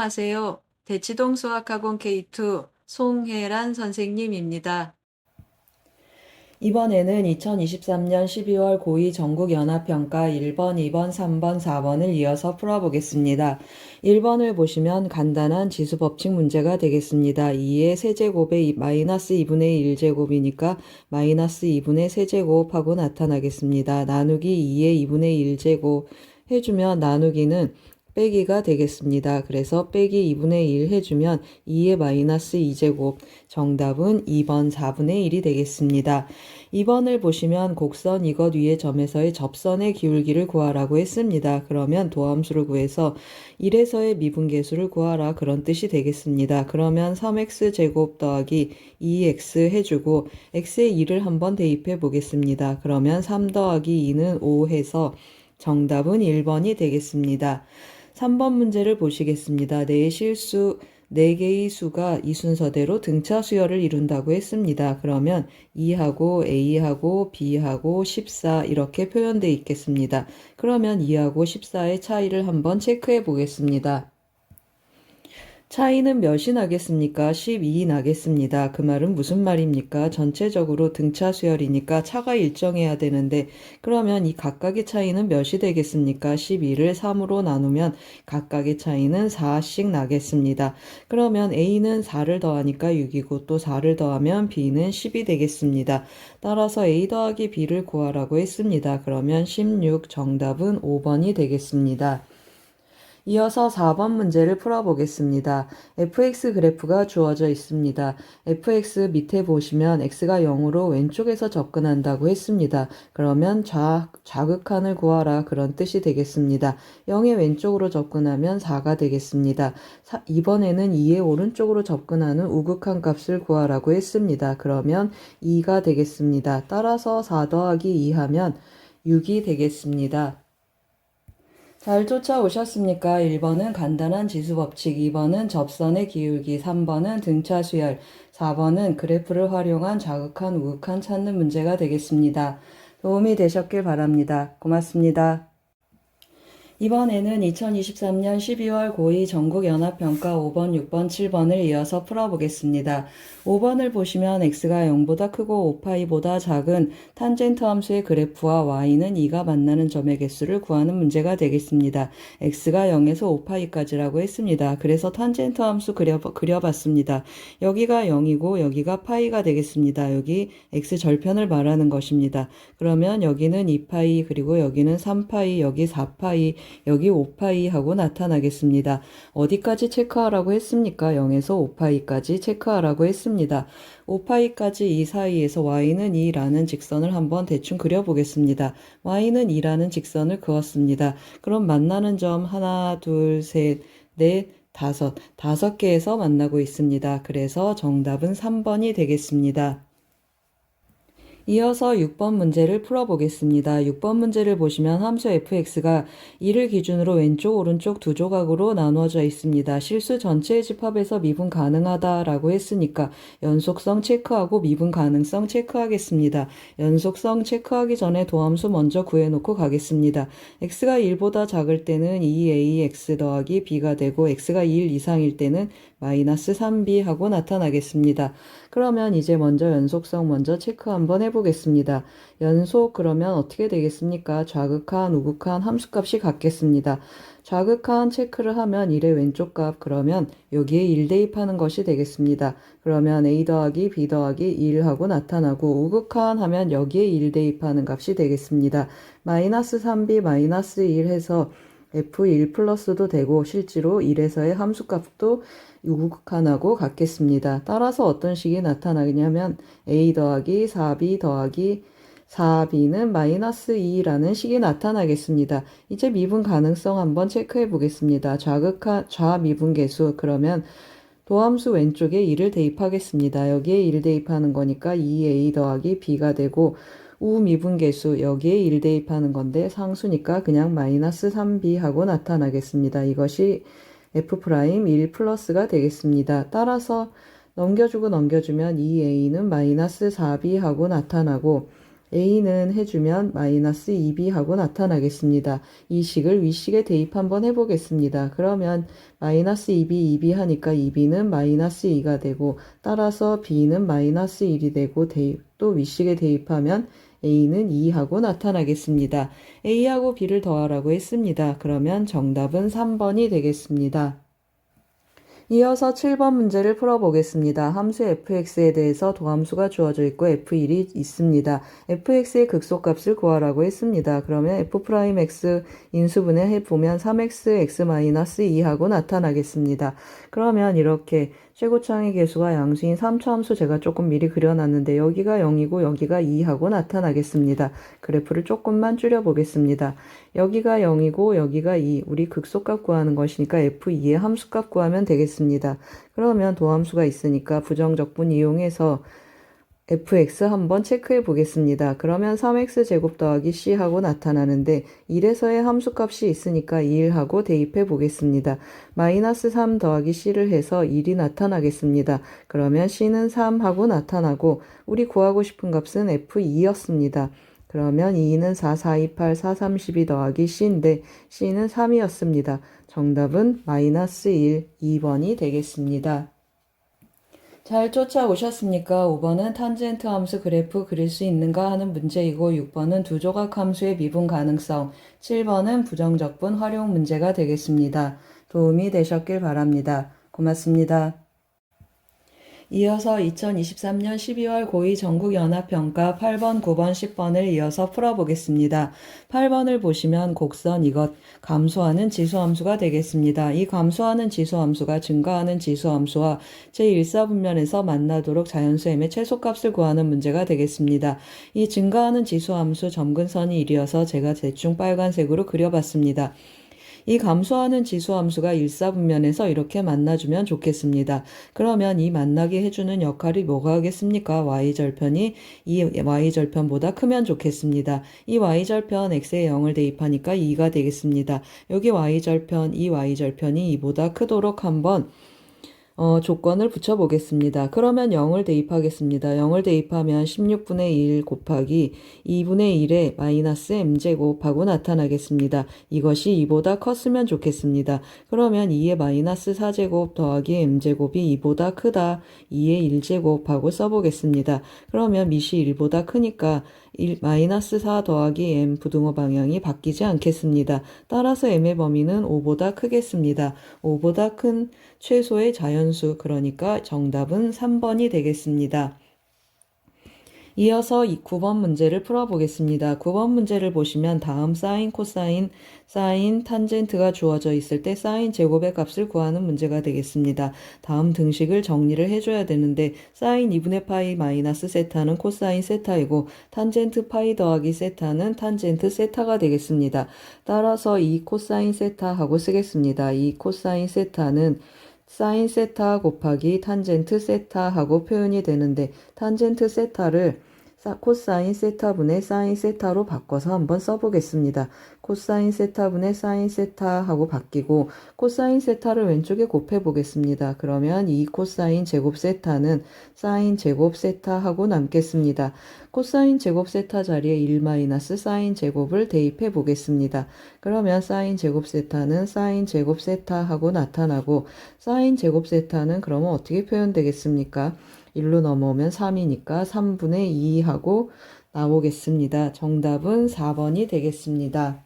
안녕하세요. 대치동 수학학원 K2 송혜란 선생님입니다. 이번에는 2023년 12월 고2 전국연합평가 1번, 2번, 3번, 4번을 이어서 풀어보겠습니다. 1번을 보시면 간단한 지수법칙 문제가 되겠습니다. 2의 세제곱에 마이너스 2분의 1제곱이니까 마이너스 2분의 세제곱하고 나타나겠습니다. 나누기 2의 2분의 1제곱 해주면 나누기는 빼기가 되겠습니다. 그래서 빼기 2분의 1 해주면 2의 마이너스 2제곱, 정답은 2번 4분의 1이 되겠습니다. 2번을 보시면 곡선 이것 위의 점에서의 접선의 기울기를 구하라고 했습니다. 그러면 도함수를 구해서 1에서의 미분계수를 구하라 그런 뜻이 되겠습니다. 그러면 3x제곱 더하기 2x 해주고 x에 2를 한번 대입해 보겠습니다. 그러면 3 더하기 2는 5 해서 정답은 1번이 되겠습니다. 3번 문제를 보시겠습니다. 네 개의 수가 이 순서대로 등차 수열을 이룬다고 했습니다. 그러면 2하고 A하고 B하고 14 이렇게 표현되어 있겠습니다. 그러면 2하고 14의 차이를 한번 체크해 보겠습니다. 차이는 몇이 나겠습니까? 12 나겠습니다. 그 말은 무슨 말입니까? 전체적으로 등차 수열이니까 차가 일정해야 되는데 그러면 이 각각의 차이는 몇이 되겠습니까? 12를 3으로 나누면 각각의 차이는 4씩 나겠습니다. 그러면 A는 4를 더하니까 6이고 또 4를 더하면 B는 10이 되겠습니다. 따라서 A 더하기 B를 구하라고 했습니다. 그러면 16 정답은 5번이 되겠습니다. 이어서 4번 문제를 풀어보겠습니다. fx 그래프가 주어져 있습니다. fx 밑에 보시면 x가 0으로 왼쪽에서 접근한다고 했습니다. 그러면 좌극한을 구하라 그런 뜻이 되겠습니다. 0의 왼쪽으로 접근하면 4가 되겠습니다. 이번에는 2의 오른쪽으로 접근하는 우극한 값을 구하라고 했습니다. 그러면 2가 되겠습니다. 따라서 4 더하기 2 하면 6이 되겠습니다. 잘 쫓아오셨습니까? 1번은 간단한 지수법칙, 2번은 접선의 기울기, 3번은 등차 수열, 4번은 그래프를 활용한 좌극한, 우극한 찾는 문제가 되겠습니다. 도움이 되셨길 바랍니다. 고맙습니다. 이번에는 2023년 12월 고2 전국연합평가 5번, 6번, 7번을 이어서 풀어보겠습니다. 5번을 보시면 x가 0보다 크고 5파이보다 작은 탄젠트 함수의 그래프와 y는 2가 만나는 점의 개수를 구하는 문제가 되겠습니다. x가 0에서 5파이까지라고 했습니다. 그래서 탄젠트 함수 그려봤습니다. 여기가 0이고 여기가 파이가 되겠습니다. 여기 x 절편을 말하는 것입니다. 그러면 여기는 2파이 그리고 여기는 3파이 여기 4파이 여기 5파이 하고 나타나겠습니다. 어디까지 체크하라고 했습니까? 0에서 5파이까지 체크하라고 했습니다. 5파이까지 이 사이에서 y는 2라는 직선을 한번 대충 그려보겠습니다. y는 2라는 직선을 그었습니다. 그럼 만나는 점 하나, 둘, 셋, 넷, 다섯 개에서 만나고 있습니다. 그래서 정답은 3번이 되겠습니다. 이어서 6번 문제를 풀어보겠습니다. 6번 문제를 보시면 함수 fx가 2를 기준으로 왼쪽 오른쪽 두 조각으로 나누어져 있습니다. 실수 전체의 집합에서 미분 가능하다라고 했으니까 연속성 체크하고 미분 가능성 체크하겠습니다. 연속성 체크하기 전에 도함수 먼저 구해놓고 가겠습니다. x가 1보다 작을 때는 2ax 더하기 b가 되고 x가 1 이상일 때는 마이너스 3b 하고 나타나겠습니다. 그러면 이제 먼저 연속성 먼저 체크 한번 해보겠습니다. 연속 그러면 어떻게 되겠습니까? 좌극한, 우극한 함수값이 같겠습니다. 좌극한 체크를 하면 1의 왼쪽 값 그러면 여기에 1 대입하는 것이 되겠습니다. 그러면 a 더하기 b 더하기 1 하고 나타나고 우극한 하면 여기에 1 대입하는 값이 되겠습니다. 마이너스 3b 마이너스 1 해서 f1 플러스도 되고 실제로 1에서의 함수값도 우극한하고 같겠습니다. 따라서 어떤 식이 나타나냐면 a 더하기 4b 더하기 4b는 마이너스 2라는 식이 나타나겠습니다. 이제 미분 가능성 한번 체크해 보겠습니다. 좌미분계수 그러면 도함수 왼쪽에 2를 대입하겠습니다. 여기에 1 대입하는 거니까 2a 더하기 b가 되고 우미분계수 여기에 1 대입하는 건데 상수니까 그냥 마이너스 3b 하고 나타나겠습니다. 이것이 f'1 플러스가 되겠습니다. 따라서 넘겨주고 넘겨주면 2a는 마이너스 4b 하고 나타나고 A는 해주면 마이너스 2B 하고 나타나겠습니다. 이 식을 위식에 대입 한번 해보겠습니다. 그러면 마이너스 2B, 2B 하니까 2B는 마이너스 2가 되고 따라서 B는 마이너스 1이 되고 또 위식에 대입하면 A는 2하고 나타나겠습니다. A하고 B를 더하라고 했습니다. 그러면 정답은 3번이 되겠습니다. 이어서 7번 문제를 풀어보겠습니다. 함수 fx에 대해서 도함수가 주어져 있고 f1이 있습니다. fx의 극소값을 구하라고 했습니다. 그러면 f'x 인수분해 해보면 3x(x-2) 하고 나타나겠습니다. 그러면 이렇게 최고창의 개수가 양수인 3차 함수 제가 조금 미리 그려놨는데 여기가 0이고 여기가 2하고 나타나겠습니다. 그래프를 조금만 줄여보겠습니다. 여기가 0이고 여기가 2, 우리 극소값 구하는 것이니까 f2의 함수값 구하면 되겠습니다. 그러면 도함수가 있으니까 부정적분 이용해서 fx 한번 체크해 보겠습니다. 그러면 3x제곱 더하기 c하고 나타나는데 1에서의 함수값이 있으니까 1하고 대입해 보겠습니다. 마이너스 3 더하기 c를 해서 1이 나타나겠습니다. 그러면 c는 3하고 나타나고 우리 구하고 싶은 값은 f2였습니다. 그러면 2는 4, 4, 2, 8, 4, 3, 12 더하기 c인데 c는 3이었습니다. 정답은 마이너스 1, 2번이 되겠습니다. 잘 쫓아오셨습니까? 5번은 탄젠트 함수 그래프 그릴 수 있는가 하는 문제이고 6번은 두 조각 함수의 미분 가능성, 7번은 부정적분 활용 문제가 되겠습니다. 도움이 되셨길 바랍니다. 고맙습니다. 이어서 2023년 12월 고2 전국연합평가 8번, 9번, 10번을 이어서 풀어보겠습니다. 8번을 보시면 곡선 이것 감소하는 지수함수가 되겠습니다. 이 감소하는 지수함수가 증가하는 지수함수와 제1사분면에서 만나도록 자연수 m의 최소값을 구하는 문제가 되겠습니다. 이 증가하는 지수함수 점근선이 1이어서 제가 대충 빨간색으로 그려봤습니다. 이 감소하는 지수함수가 일사분면에서 이렇게 만나주면 좋겠습니다. 그러면 이 만나게 해주는 역할이 뭐가 하겠습니까? y절편이 이 y절편보다 크면 좋겠습니다. 이 y절편 x에 0을 대입하니까 2가 되겠습니다. 여기 y절편, 이 y절편이 이보다 크도록 한번 조건을 붙여보겠습니다. 그러면 0을 대입하겠습니다. 0을 대입하면 16분의 1 곱하기 2분의 1에 마이너스 m제곱하고 나타나겠습니다. 이것이 2보다 컸으면 좋겠습니다. 그러면 2의 마이너스 4제곱 더하기 m제곱이 2보다 크다. 2의 1제곱하고 써보겠습니다. 그러면 밑이 1보다 크니까 마이너스 4 더하기 m 부등호 방향이 바뀌지 않겠습니다. 따라서 m의 범위는 5보다 크겠습니다. 5보다 큰 최소의 자연수, 그러니까 정답은 3번이 되겠습니다. 이어서 9번 문제를 풀어보겠습니다. 9번 문제를 보시면 다음 사인, 코사인, 사인, 탄젠트가 주어져 있을 때 사인 제곱의 값을 구하는 문제가 되겠습니다. 다음 등식을 정리를 해줘야 되는데 사인 2분의 파이 마이너스 세타는 코사인 세타이고 탄젠트 파이 더하기 세타는 탄젠트 세타가 되겠습니다. 따라서 이 코사인 세타하고 쓰겠습니다. 이 코사인 세타는 사인 세타 곱하기 탄젠트 세타하고 표현이 되는데 탄젠트 세타를 코사인 세타분의 사인 세타로 바꿔서 한번 써보겠습니다. 코사인 세타분의 사인 세타하고 바뀌고 코사인 세타를 왼쪽에 곱해보겠습니다. 그러면 이 코사인 제곱 세타는 사인 제곱 세타하고 남겠습니다. 코사인 제곱 세타 자리에 1 마이너스 사인 제곱을 대입해 보겠습니다. 그러면 사인 제곱 세타는 사인 제곱 세타하고 나타나고 사인 제곱 세타는 그러면 어떻게 표현되겠습니까? 1로 넘어오면 3이니까 3분의 2 하고 나오겠습니다. 정답은 4번이 되겠습니다.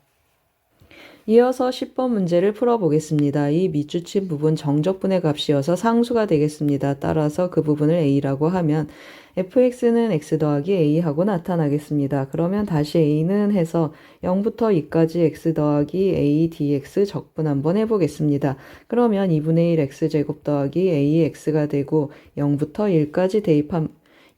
이어서 10번 문제를 풀어보겠습니다. 이 밑줄친 부분 정적분의 값이어서 상수가 되겠습니다. 따라서 그 부분을 a라고 하면 fx는 x 더하기 a하고 나타나겠습니다. 그러면 다시 a는 해서 0부터 2까지 x 더하기 a dx 적분 한번 해보겠습니다. 그러면 2분의 1 x제곱 더하기 ax가 되고 0부터 1까지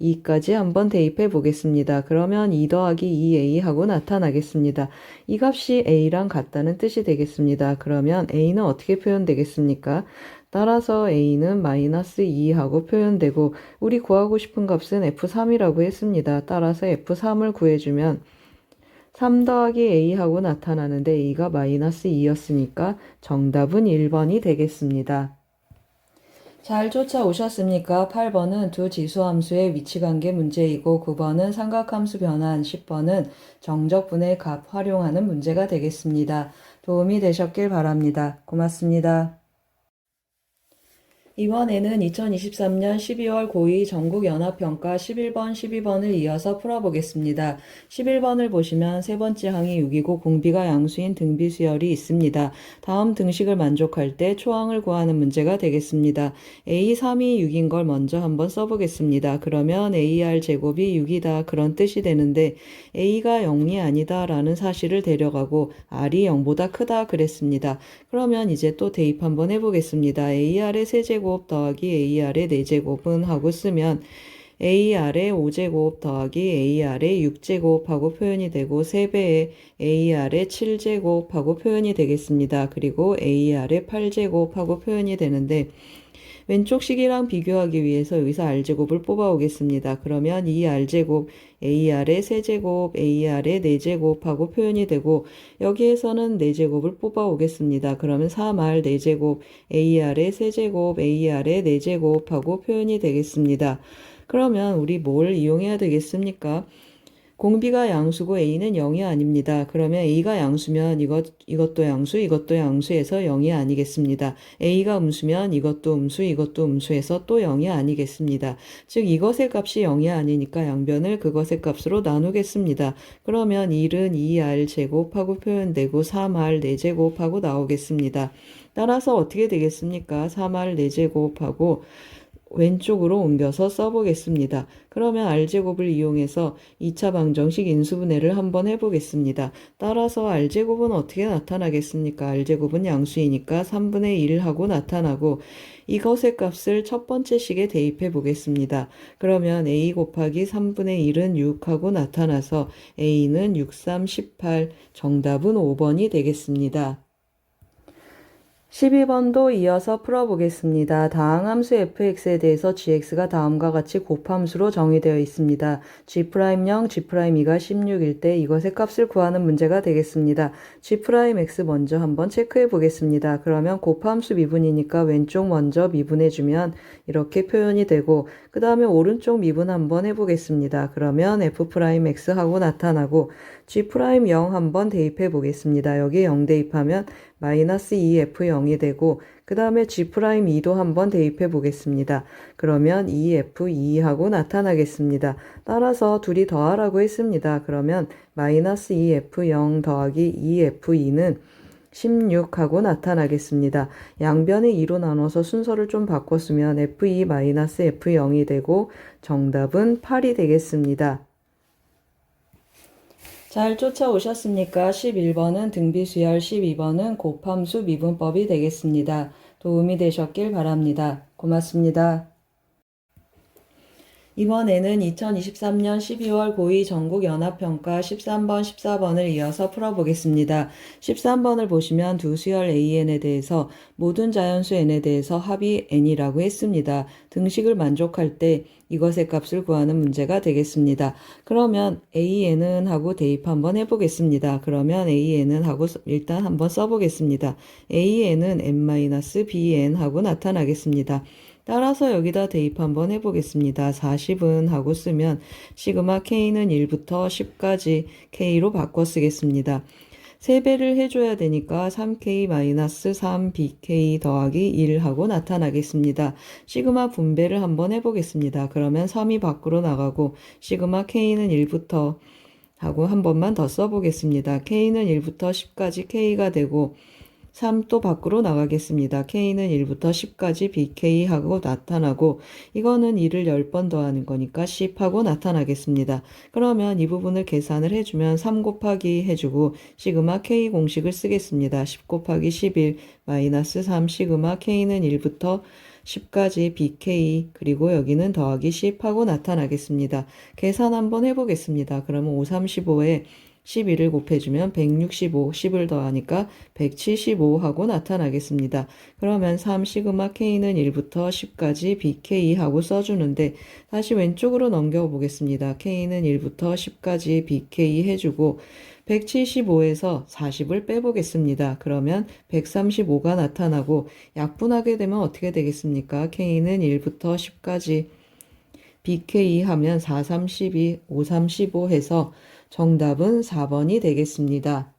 2까지 한번 대입해 보겠습니다. 그러면 2 더하기 2a 하고 나타나겠습니다. 이 값이 a랑 같다는 뜻이 되겠습니다. 그러면 a는 어떻게 표현되겠습니까? 따라서 a는 마이너스 2 하고 표현되고 우리 구하고 싶은 값은 f3이라고 했습니다. 따라서 f3을 구해주면 3 더하기 a 하고 나타나는데 a가 마이너스 2였으니까 정답은 1번이 되겠습니다. 잘 쫓아오셨습니까? 8번은 두 지수함수의 위치관계 문제이고 9번은 삼각함수 변환, 10번은 정적분의 값 활용하는 문제가 되겠습니다. 도움이 되셨길 바랍니다. 고맙습니다. 이번에는 2023년 12월 고2 전국연합평가 11번, 12번을 이어서 풀어보겠습니다. 11번을 보시면 세 번째 항이 6이고 공비가 양수인 등비수열이 있습니다. 다음 등식을 만족할 때 초항을 구하는 문제가 되겠습니다. A 3이 6인 걸 먼저 한번 써보겠습니다. 그러면 AR 제곱이 6이다 그런 뜻이 되는데 A가 0이 아니다 라는 사실을 데려가고 R이 0보다 크다 그랬습니다. 그러면 이제 또 대입 한번 해보겠습니다. AR의 세제곱 더하기 AR의 4제곱은 하고 쓰면 AR의 5제곱 더하기 AR의 6제곱 하고 표현이 되고 3배의 AR의 7제곱 하고 표현이 되겠습니다. 그리고 AR의 8제곱 하고 표현이 되는데 왼쪽 식이랑 비교하기 위해서 여기서 R제곱을 뽑아오겠습니다. 그러면 이 R제곱 AR의 세제곱, AR의 4제곱 하고 표현이 되고 여기에서는 4제곱을 뽑아오겠습니다. 그러면 3R 4제곱, AR의 세제곱, AR의 4제곱 하고 표현이 되겠습니다. 그러면 우리 뭘 이용해야 되겠습니까? 공비가 양수고 A는 0이 아닙니다. 그러면 A가 양수면 이것도 양수, 이것도 양수해서 0이 아니겠습니다. A가 음수면 이것도 음수, 이것도 음수해서 또 0이 아니겠습니다. 즉 이것의 값이 0이 아니니까 양변을 그것의 값으로 나누겠습니다. 그러면 1은 2R 제곱하고 표현되고 3R 4제곱하고 나오겠습니다. 따라서 어떻게 되겠습니까? 3R 4제곱하고 왼쪽으로 옮겨서 써보겠습니다. 그러면 R제곱을 이용해서 2차 방정식 인수분해를 한번 해보겠습니다. 따라서 R제곱은 어떻게 나타나겠습니까? R제곱은 양수이니까 3분의 1 하고 나타나고 이것의 값을 첫 번째 식에 대입해 보겠습니다. 그러면 A 곱하기 3분의 1은 6 하고 나타나서 A는 6, 3, 18, 정답은 5번이 되겠습니다. 12번도 이어서 풀어보겠습니다. 다항함수 fx에 대해서 gx가 다음과 같이 곱함수로 정의되어 있습니다. g'0, g'2가 16일 때 이것의 값을 구하는 문제가 되겠습니다. g'x 먼저 한번 체크해 보겠습니다. 그러면 곱함수 미분이니까 왼쪽 먼저 미분해주면 이렇게 표현이 되고 그 다음에 오른쪽 미분 한번 해보겠습니다. 그러면 f'x 하고 나타나고 g'0 한번 대입해 보겠습니다. 여기 0 대입하면 마이너스 2f0이 되고 그 다음에 g'2도 한번 대입해 보겠습니다. 그러면 2f2 하고 나타나겠습니다. 따라서 둘이 더하라고 했습니다. 그러면 마이너스 2f0 더하기 2f2는 16 하고 나타나겠습니다. 양변을 2로 나눠서 순서를 좀 바꿨으면 f2 마이너스 f0이 되고 정답은 8이 되겠습니다. 잘 쫓아오셨습니까? 11번은 등비수열, 12번은 곱함수 미분법이 되겠습니다. 도움이 되셨길 바랍니다. 고맙습니다. 이번에는 2023년 12월 고2 전국연합평가 13번, 14번을 이어서 풀어보겠습니다. 13번을 보시면 두 수열 AN에 대해서 모든 자연수 N에 대해서 합이 N이라고 했습니다. 등식을 만족할 때 이것의 값을 구하는 문제가 되겠습니다. 그러면 AN은 하고 대입 한번 해보겠습니다. 그러면 AN은 하고 일단 한번 써보겠습니다. AN은 N-BN 하고 나타나겠습니다. 따라서 여기다 대입 한번 해보겠습니다. 40은 하고 쓰면 시그마 K는 1부터 10까지 K로 바꿔 쓰겠습니다. 3배를 해줘야 되니까 3K-3BK 더하기 1 하고 나타나겠습니다. 시그마 분배를 한번 해보겠습니다. 그러면 3이 밖으로 나가고 시그마 K는 1부터 하고 한 번만 더 써보겠습니다. K는 1부터 10까지 K가 되고 3 또 밖으로 나가겠습니다. K는 1부터 10까지 BK 하고 나타나고 이거는 2를 10번 더하는 거니까 10 하고 나타나겠습니다. 그러면 이 부분을 계산을 해주면 3 곱하기 해주고 시그마 K 공식을 쓰겠습니다. 10 곱하기 11 마이너스 3 시그마 K는 1부터 10까지 BK 그리고 여기는 더하기 10 하고 나타나겠습니다. 계산 한번 해보겠습니다. 그러면 5, 35에 12를 곱해주면 165, 10을 더하니까 175 하고 나타나겠습니다. 그러면 3 시그마 K는 1부터 10까지 BK 하고 써주는데 다시 왼쪽으로 넘겨보겠습니다. K는 1부터 10까지 BK 해주고 175에서 40을 빼보겠습니다. 그러면 135가 나타나고 약분하게 되면 어떻게 되겠습니까? K는 1부터 10까지 BK 하면 4, 3, 12, 5, 3, 15 해서 정답은 4번이 되겠습니다.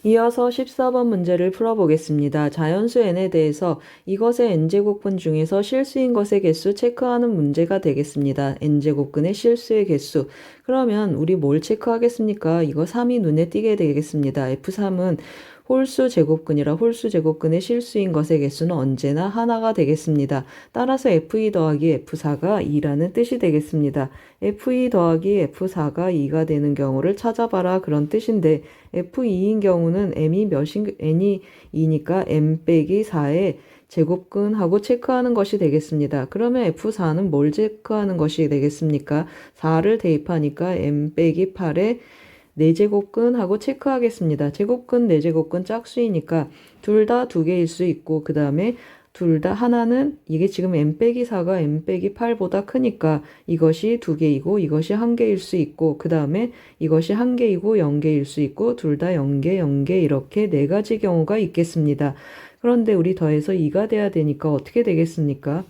이어서 14번 문제를 풀어보겠습니다. 자연수 n에 대해서 이것의 n제곱근 중에서 실수인 것의 개수 체크하는 문제가 되겠습니다. n제곱근의 실수의 개수. 그러면 우리 뭘 체크하겠습니까? 이거 3이 눈에 띄게 되겠습니다. F3은 홀수 제곱근이라 홀수 제곱근의 실수인 것의 개수는 언제나 하나가 되겠습니다. 따라서 F2 더하기 F4가 2라는 뜻이 되겠습니다. F2 더하기 F4가 2가 되는 경우를 찾아봐라 그런 뜻인데 F2인 경우는 n이 2니까 m 빼기 4의 제곱근하고 체크하는 것이 되겠습니다. 그러면 F4는 뭘 체크하는 것이 되겠습니까? 4를 대입하니까 m 빼기 8의 4제곱근하고 체크하겠습니다. 제곱근, 4제곱근 짝수이니까 둘 다 2개일 수 있고 그 다음에 둘 다 하나는 이게 지금 m 빼기 4가 m 빼기 8보다 크니까 이것이 2개이고 이것이 1개일 수 있고 그 다음에 이것이 1개이고 0개일 수 있고 둘 다 0개, 0개 이렇게 4가지 경우가 있겠습니다. 그런데 우리 더해서 2가 돼야 되니까 어떻게 되겠습니까?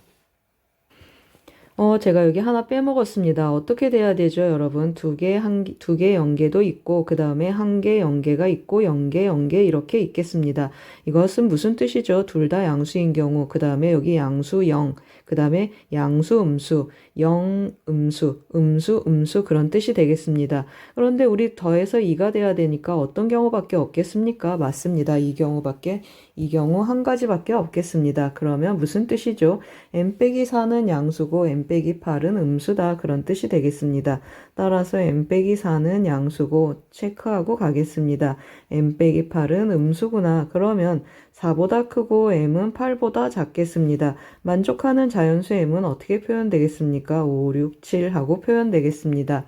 제가 여기 하나 빼먹었습니다. 어떻게 돼야 되죠, 여러분? 2개, 2개, 0개도 있고, 그 다음에 1개, 0개가 있고, 0개, 0개 이렇게 있겠습니다. 이것은 무슨 뜻이죠? 둘 다 양수인 경우, 그 다음에 여기 양수 0, 그 다음에 양수 음수, 0 음수, 음수 음수 그런 뜻이 되겠습니다. 그런데 우리 더해서 2가 돼야 되니까 어떤 경우밖에 없겠습니까? 맞습니다. 이 경우 한 가지밖에 없겠습니다. 그러면 무슨 뜻이죠? m 빼기 4는 양수고 m 빼기 8은 음수다 그런 뜻이 되겠습니다. 따라서 m 빼기 4는 양수고 체크하고 가겠습니다. m 빼기 8은 음수구나. 그러면 4보다 크고 m은 8보다 작겠습니다. 만족하는 자연수 m은 어떻게 표현되겠습니까? 5, 6, 7 하고 표현되겠습니다.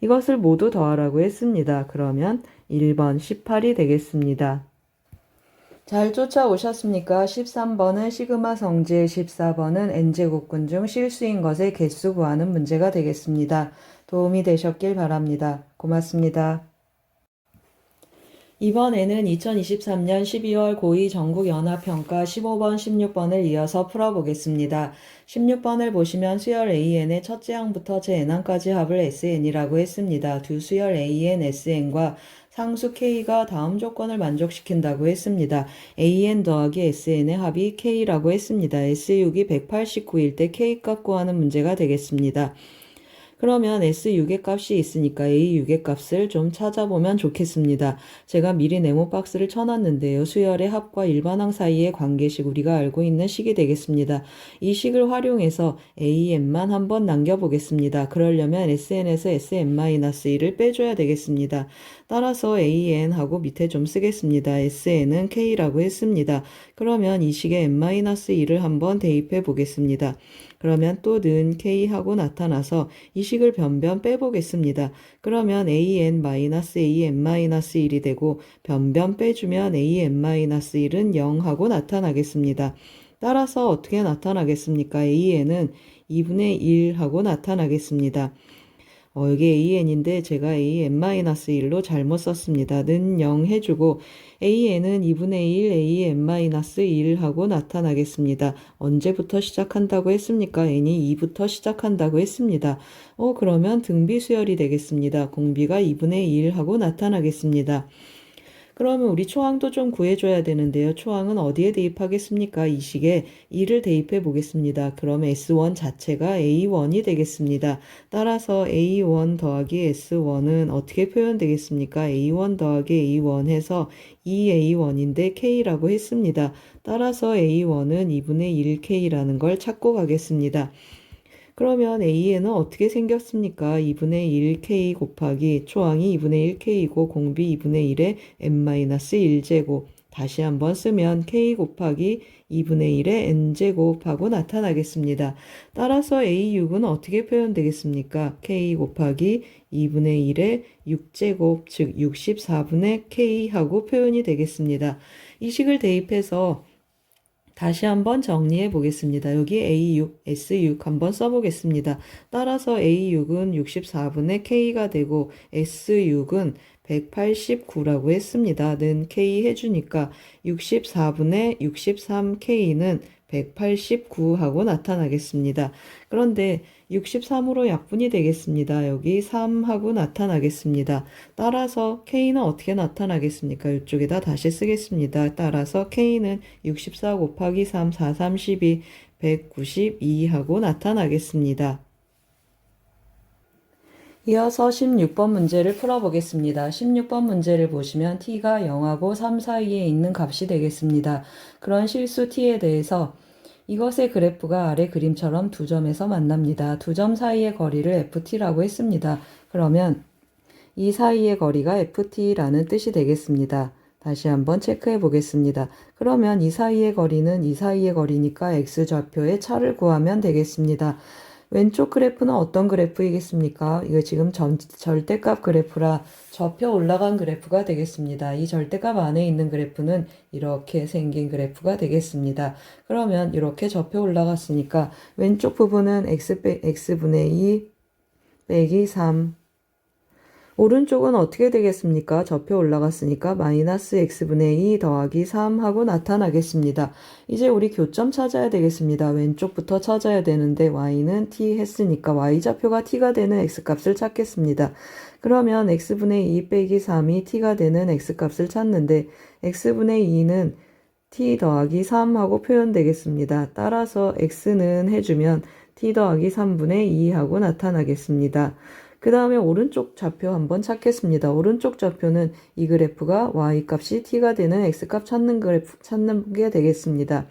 이것을 모두 더하라고 했습니다. 그러면 1번 18이 되겠습니다. 잘 쫓아오셨습니까? 13번은 시그마 성질, 14번은 n제곱근 중 실수인 것의 개수 구하는 문제가 되겠습니다. 도움이 되셨길 바랍니다. 고맙습니다. 이번에는 2023년 12월 고2 전국연합평가 15번, 16번을 이어서 풀어보겠습니다. 16번을 보시면 수열 AN의 첫째 항부터 제n항까지 합을 SN이라고 했습니다. 두 수열 AN, SN과 상수 K가 다음 조건을 만족시킨다고 했습니다. AN 더하기 SN의 합이 K라고 했습니다. S6이 189일 때 K값 구하는 문제가 되겠습니다. 그러면 S6의 값이 있으니까 A6의 값을 좀 찾아보면 좋겠습니다. 제가 미리 네모 박스를 쳐놨는데요. 수열의 합과 일반항 사이의 관계식 우리가 알고 있는 식이 되겠습니다. 이 식을 활용해서 AN만 한번 남겨보겠습니다. 그러려면 SN에서 SN-1을 빼줘야 되겠습니다. 따라서 AN하고 밑에 좀 쓰겠습니다. SN은 K라고 했습니다. 그러면 이 식에 N-1을 한번 대입해 보겠습니다. 그러면 또 는 K하고 나타나서 이 식을 변변 빼보겠습니다. 그러면 AN-AN-1이 되고 변변 빼주면 AN-1은 0하고 나타나겠습니다. 따라서 어떻게 나타나겠습니까? AN은 2분의 1하고 나타나겠습니다. 여기 AN인데 제가 AN-1로 잘못 썼습니다. 는 0 해주고 AN은 2분의 1 AN-1하고 나타나겠습니다. 언제부터 시작한다고 했습니까? N이 2부터 시작한다고 했습니다. 그러면 등비수열이 되겠습니다. 공비가 2분의 1하고 나타나겠습니다. 그러면 우리 초항도 좀 구해줘야 되는데요. 초항은 어디에 대입하겠습니까? 이 식에 2를 대입해 보겠습니다. 그럼 S1 자체가 A1이 되겠습니다. 따라서 A1 더하기 S1은 어떻게 표현되겠습니까? A1 더하기 A1 해서 2A1인데 K라고 했습니다. 따라서 A1은 2분의 1K라는 걸 찾고 가겠습니다. 그러면 A에는 어떻게 생겼습니까? 2분의 1K 곱하기 초항이 2분의 1K이고 공비 2분의 1에 n-1제곱 다시 한번 쓰면 k 곱하기 2분의 1의 n제곱하고 나타나겠습니다. 따라서 A6은 어떻게 표현되겠습니까? k 곱하기 2분의 1의 6제곱, 즉 64분의 k하고 표현이 되겠습니다. 이 식을 대입해서 다시 한번 정리해 보겠습니다. 여기 A6, S6 한번 써보겠습니다. 따라서 A6은 64분의 K가 되고 S6은 189라고 했습니다. 는 K 해주니까 64분의 63K는 189하고 나타나겠습니다. 그런데 63으로 약분이 되겠습니다. 여기 3하고 나타나겠습니다. 따라서 K는 어떻게 나타나겠습니까? 이쪽에다 다시 쓰겠습니다. 따라서 K는 64 곱하기 3, 4, 32, 192하고 나타나겠습니다. 이어서 16번 문제를 풀어보겠습니다. 16번 문제를 보시면 t가 0하고 3 사이에 있는 값이 되겠습니다. 그런 실수 t에 대해서 이것의 그래프가 아래 그림처럼 두 점에서 만납니다. 두 점 사이의 거리를 ft라고 했습니다. 그러면 이 사이의 거리가 ft라는 뜻이 되겠습니다. 다시 한번 체크해 보겠습니다. 그러면 이 사이의 거리는 이 사이의 거리니까 x좌표의 차를 구하면 되겠습니다. 왼쪽 그래프는 어떤 그래프이겠습니까? 이거 지금 절대값 그래프라 접혀 올라간 그래프가 되겠습니다. 이 절대값 안에 있는 그래프는 이렇게 생긴 그래프가 되겠습니다. 그러면 이렇게 접혀 올라갔으니까 왼쪽 부분은 x분의 2 빼기 3, 오른쪽은 어떻게 되겠습니까? 접혀 올라갔으니까 마이너스 x분의 2 더하기 3 하고 나타나겠습니다. 이제 우리 교점 찾아야 되겠습니다. 왼쪽부터 찾아야 되는데 y는 t 했으니까 y좌표가 t가 되는 x값을 찾겠습니다. 그러면 x분의 2 빼기 3이 t가 되는 x값을 찾는데 x분의 2는 t 더하기 3 하고 표현되겠습니다. 따라서 x는 해주면 t 더하기 3분의 2 하고 나타나겠습니다. 그 다음에 오른쪽 좌표 한번 찾겠습니다. 오른쪽 좌표는 이 그래프가 y값이 t가 되는 x값 찾는 게 되겠습니다.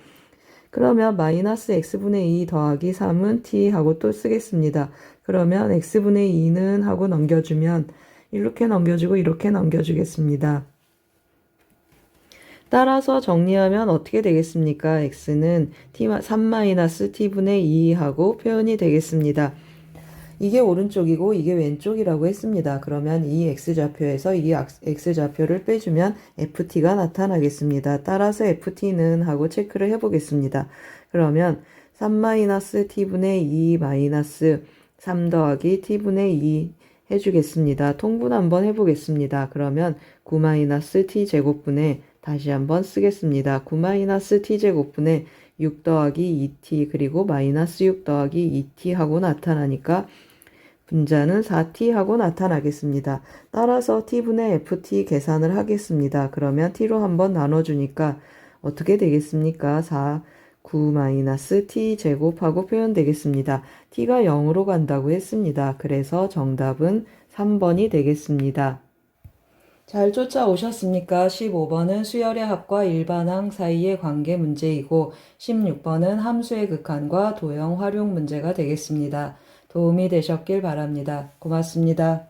그러면 마이너스 x분의 2 더하기 3은 t 하고 또 쓰겠습니다. 그러면 x분의 2는 하고 넘겨주면 이렇게 넘겨주고 이렇게 넘겨주겠습니다. 따라서 정리하면 어떻게 되겠습니까? x는 3-t분의 2 하고 표현이 되겠습니다. 이게 오른쪽이고 이게 왼쪽이라고 했습니다. 그러면 이 x좌표에서 이 x좌표를 빼주면 ft가 나타나겠습니다. 따라서 ft는 하고 체크를 해보겠습니다. 그러면 3-t분의 2 마이너스 3 더하기 t분의 2 해주겠습니다. 통분 한번 해보겠습니다. 그러면 9-t 제곱분의 다시 한번 쓰겠습니다. 9-t 제곱분의 6 더하기 2t 그리고 마이너스 6 더하기 2t 하고 나타나니까 분자는 4t 하고 나타나겠습니다. 따라서 t분의 ft 계산을 하겠습니다. 그러면 t로 한번 나눠주니까 어떻게 되겠습니까? 9-t 제곱하고 표현되겠습니다. t가 0으로 간다고 했습니다. 그래서 정답은 3번이 되겠습니다. 잘 쫓아오셨습니까? 15번은 수열의 합과 일반항 사이의 관계 문제이고 16번은 함수의 극한과 도형 활용 문제가 되겠습니다. 도움이 되셨길 바랍니다. 고맙습니다.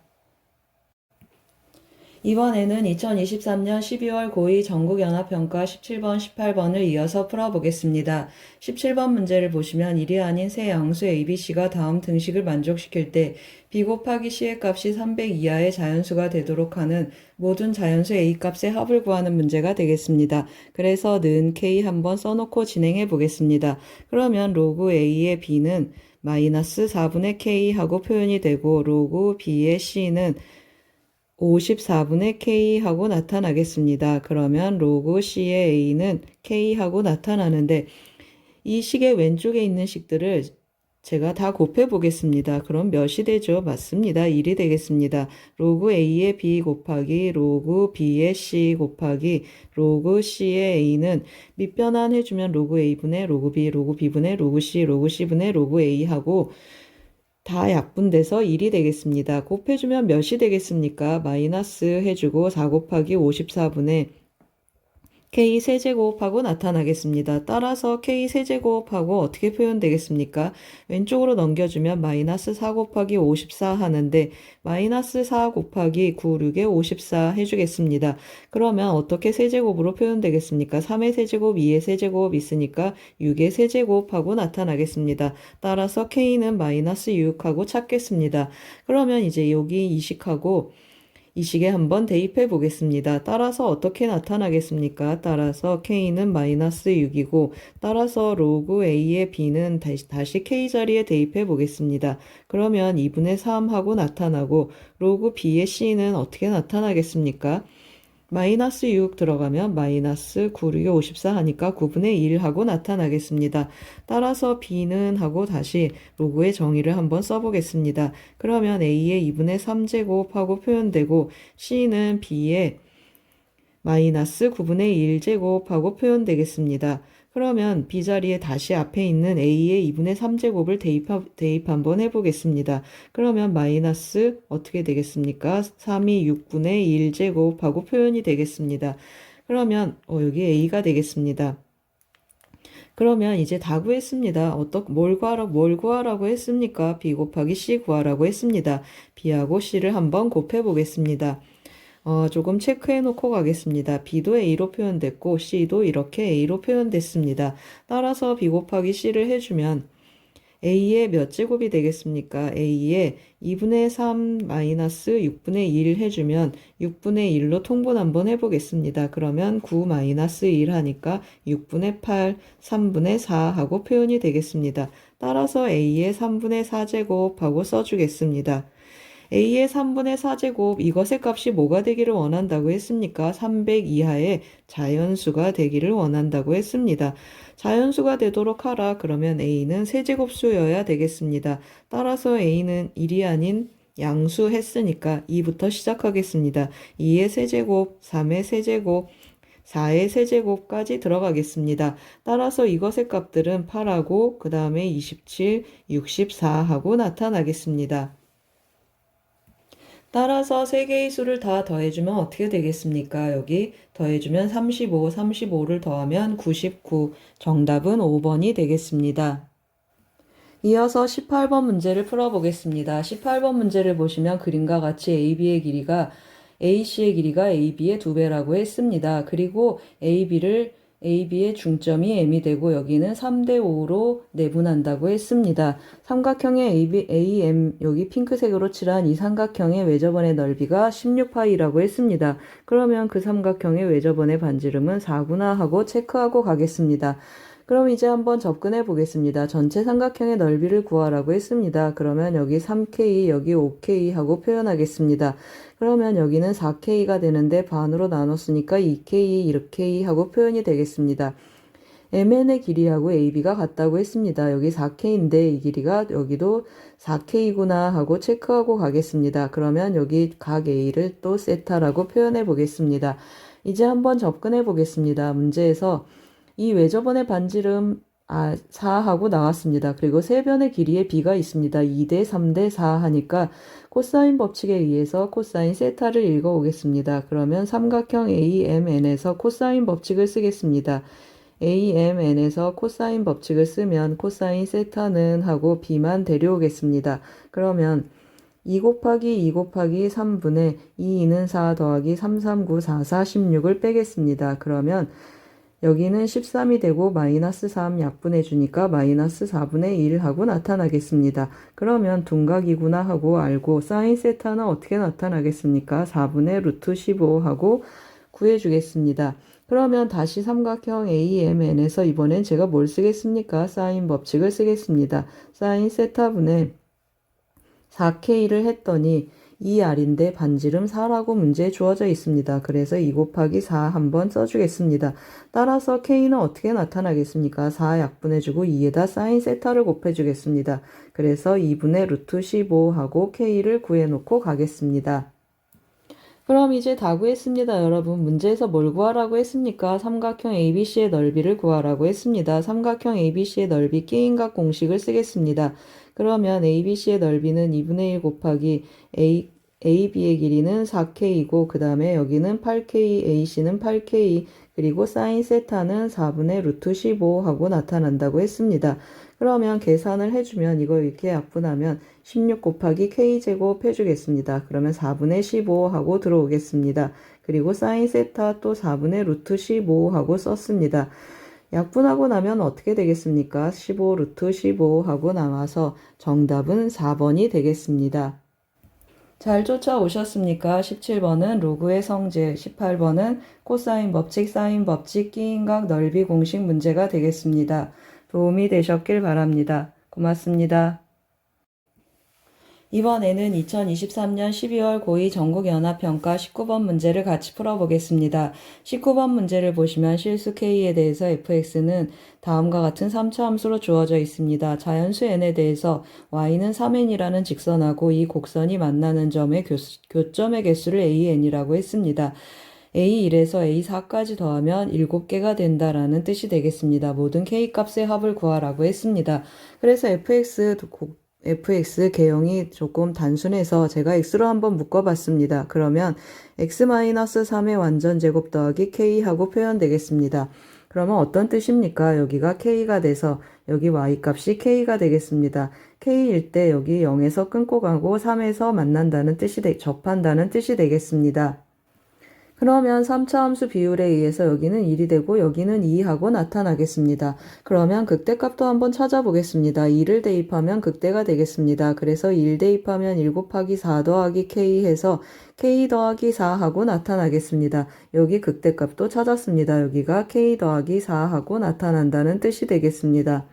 이번에는 2023년 12월 고2 전국연합평가 17번, 18번을 이어서 풀어보겠습니다. 17번 문제를 보시면 일이 아닌 세 양수 ABC가 다음 등식을 만족시킬 때 B 곱하기 C의 값이 300 이하의 자연수가 되도록 하는 모든 자연수 A값의 합을 구하는 문제가 되겠습니다. 그래서 는 K 한번 써놓고 진행해 보겠습니다. 그러면 로그 A의 B는 마이너스 4분의 K 하고 표현이 되고 로그 B의 C는 54분의 K 하고 나타나겠습니다. 그러면 로그 C의 A는 K 하고 나타나는데 이 식의 왼쪽에 있는 식들을 제가 다 곱해 보겠습니다. 그럼 몇이 되죠? 맞습니다. 1이 되겠습니다. 로그 A의 B 곱하기 로그 B의 C 곱하기 로그 C의 A는 밑변환 해주면 로그 A분의 로그 B, 로그 B분의 로그 C, 로그 C분의 로그 A 하고 다 약분돼서 1이 되겠습니다. 곱해주면 몇이 되겠습니까? 마이너스 해주고 4 곱하기 54분의 K 세제곱하고 나타나겠습니다. 따라서 K 세제곱하고 어떻게 표현되겠습니까? 왼쪽으로 넘겨주면 마이너스 4 곱하기 54 하는데 마이너스 4 곱하기 9, 6에 54 해주겠습니다. 그러면 어떻게 세제곱으로 표현되겠습니까? 3의 세제곱, 2의 세제곱 있으니까 6의 세제곱하고 나타나겠습니다. 따라서 K는 마이너스 6하고 찾겠습니다. 그러면 이제 여기 이식하고 이식에 한번 대입해 보겠습니다. 따라서 어떻게 나타나겠습니까? 따라서 K는 마이너스 6이고 따라서 로그 A의 B는 다시 K 자리에 대입해 보겠습니다. 그러면 2분의 3 하고 나타나고 로그 B의 C는 어떻게 나타나겠습니까? 마이너스 6 들어가면 마이너스 9, 6에 54 하니까 9분의 1 하고 나타나겠습니다. 따라서 B는 하고 다시 로그의 정의를 한번 써보겠습니다. 그러면 A의 2분의 3제곱 하고 표현되고 C는 B의 마이너스 9분의 1제곱 하고 표현되겠습니다. 그러면 B자리에 다시 앞에 있는 A의 2분의 3제곱을 대입 한번 해보겠습니다. 그러면 마이너스 어떻게 되겠습니까? 3이 6분의 1제곱 하고 표현이 되겠습니다. 그러면 여기 A가 되겠습니다. 그러면 이제 다 구했습니다. 뭘 구하라고 했습니까? B 곱하기 C 구하라고 했습니다. B하고 C를 한번 곱해 보겠습니다. 조금 체크해 놓고 가겠습니다. B도 A로 표현됐고 C도 이렇게 A로 표현됐습니다. 따라서 B 곱하기 C를 해주면 A의 몇 제곱이 되겠습니까? A의 2분의 3 마이너스 6분의 1 해주면 6분의 1로 통분 한번 해보겠습니다. 그러면 9 마이너스 1 하니까 6분의 8, 3분의 4 하고 표현이 되겠습니다. 따라서 A의 3분의 4제곱 하고 써주겠습니다. A의 3분의 4제곱 이것의 값이 뭐가 되기를 원한다고 했습니까? 300 이하의 자연수가 되기를 원한다고 했습니다. 자연수가 되도록 하라. 그러면 A는 세제곱수여야 되겠습니다. 따라서 A는 1이 아닌 양수 했으니까 2부터 시작하겠습니다. 2의 세제곱, 3의 세제곱, 4의 세제곱까지 들어가겠습니다. 따라서 이것의 값들은 8하고 그 다음에 27, 64하고 나타나겠습니다. 따라서 세 개의 수를 다 더해주면 어떻게 되겠습니까? 여기 더해주면 35, 35를 더하면 99. 정답은 5번이 되겠습니다. 이어서 18번 문제를 풀어보겠습니다. 18번 문제를 보시면 그림과 같이 AB의 길이가 AC의 길이가 AB의 2배라고 했습니다. 그리고 AB의 중점이 M이 되고 여기는 3대 5로 내분한다고 했습니다. 삼각형의 AM 여기 핑크색으로 칠한 이 삼각형의 외접원의 넓이가 16파이라고 했습니다. 그러면 그 삼각형의 외접원의 반지름은 4구나 하고 체크하고 가겠습니다. 그럼 이제 한번 접근해 보겠습니다. 전체 삼각형의 넓이를 구하라고 했습니다. 그러면 여기 3K, 여기 5K 하고 표현하겠습니다. 그러면 여기는 4K가 되는데 반으로 나눴으니까 2K, 1K 하고 표현이 되겠습니다. MN의 길이하고 AB가 같다고 했습니다. 여기 4K인데 이 길이가 여기도 4K구나 하고 체크하고 가겠습니다. 그러면 여기 각 A를 또 세타라고 표현해 보겠습니다. 이제 한번 접근해 보겠습니다. 문제에서 이 외접원의 반지름 4하고 나왔습니다. 그리고 세 변의 길이의 B가 있습니다. 2대 3대 4 하니까 코사인 법칙에 의해서 코사인 세타를 읽어오겠습니다. 그러면 삼각형 AMN에서 코사인 법칙을 쓰겠습니다. AMN에서 코사인 법칙을 쓰면 코사인 세타는 하고 B만 데려오겠습니다. 그러면 2 곱하기 2 곱하기 3분의 2는 4 더하기 3, 3, 9, 4, 4, 16을 빼겠습니다. 그러면 여기는 13이 되고 마이너스 3 약분해 주니까 마이너스 4분의 1 하고 나타나겠습니다. 그러면 둔각이구나 하고 알고 사인 세타는 어떻게 나타나겠습니까? 4분의 루트 15 하고 구해주겠습니다. 그러면 다시 삼각형 AMN에서 이번엔 제가 뭘 쓰겠습니까? 사인 법칙을 쓰겠습니다. 사인 세타분의 4K를 했더니 2R인데 반지름 4라고 문제에 주어져 있습니다. 그래서 2 곱하기 4 한번 써주겠습니다. 따라서 K는 어떻게 나타나겠습니까? 4 약분해주고 2에다 사인 세타를 곱해주겠습니다. 그래서 2분의 루트 15하고 K를 구해놓고 가겠습니다. 그럼 이제 다 구했습니다. 여러분 문제에서 뭘 구하라고 했습니까? 삼각형 ABC의 넓이를 구하라고 했습니다. 삼각형 ABC의 넓이 끼인각 공식을 쓰겠습니다. 그러면 ABC의 넓이는 2분의 1 곱하기 AB의 길이는 4K이고 그 다음에 여기는 8K, AC는 8K, 그리고 사인 세타는 4분의 루트 15 하고 나타난다고 했습니다. 그러면 계산을 해주면 이거 이렇게 약분하면 16 곱하기 k제곱 해주겠습니다. 그러면 4분의 15 하고 들어오겠습니다. 그리고 사인 세타 또 4분의 루트 15 하고 썼습니다. 약분하고 나면 어떻게 되겠습니까? 15 루트 15 하고 나와서 정답은 4번이 되겠습니다. 잘 쫓아오셨습니까? 17번은 로그의 성질, 18번은 코사인 법칙, 사인 법칙, 끼인각 넓이 공식 문제가 되겠습니다. 도움이 되셨길 바랍니다. 고맙습니다. 이번에는 2023년 12월 고2 전국연합평가 19번 문제를 같이 풀어보겠습니다. 19번 문제를 보시면 실수 K에 대해서 fx는 다음과 같은 3차 함수로 주어져 있습니다. 자연수 n에 대해서 y는 3n이라는 직선하고 이 곡선이 만나는 점의 교점의 개수를 an이라고 했습니다. A1에서 A4까지 더하면 7개가 된다라는 뜻이 되겠습니다. 모든 K값의 합을 구하라고 했습니다. 그래서 fx 개형이 조금 단순해서 제가 x로 한번 묶어봤습니다. 그러면 x-3의 완전제곱 더하기 k하고 표현되겠습니다. 그러면 어떤 뜻입니까? 여기가 k가 돼서 여기 y값이 k가 되겠습니다. k일 때 여기 0에서 끊고 가고 3에서 만난다는 뜻이 접한다는 뜻이 되겠습니다. 그러면 3차 함수 비율에 의해서 여기는 1이 되고 여기는 2하고 나타나겠습니다. 그러면 극대값도 한번 찾아보겠습니다. 2를 대입하면 극대가 되겠습니다. 그래서 1 대입하면 1 곱하기 4 더하기 k 해서 k 더하기 4하고 나타나겠습니다. 여기 극대값도 찾았습니다. 여기가 k 더하기 4하고 나타난다는 뜻이 되겠습니다.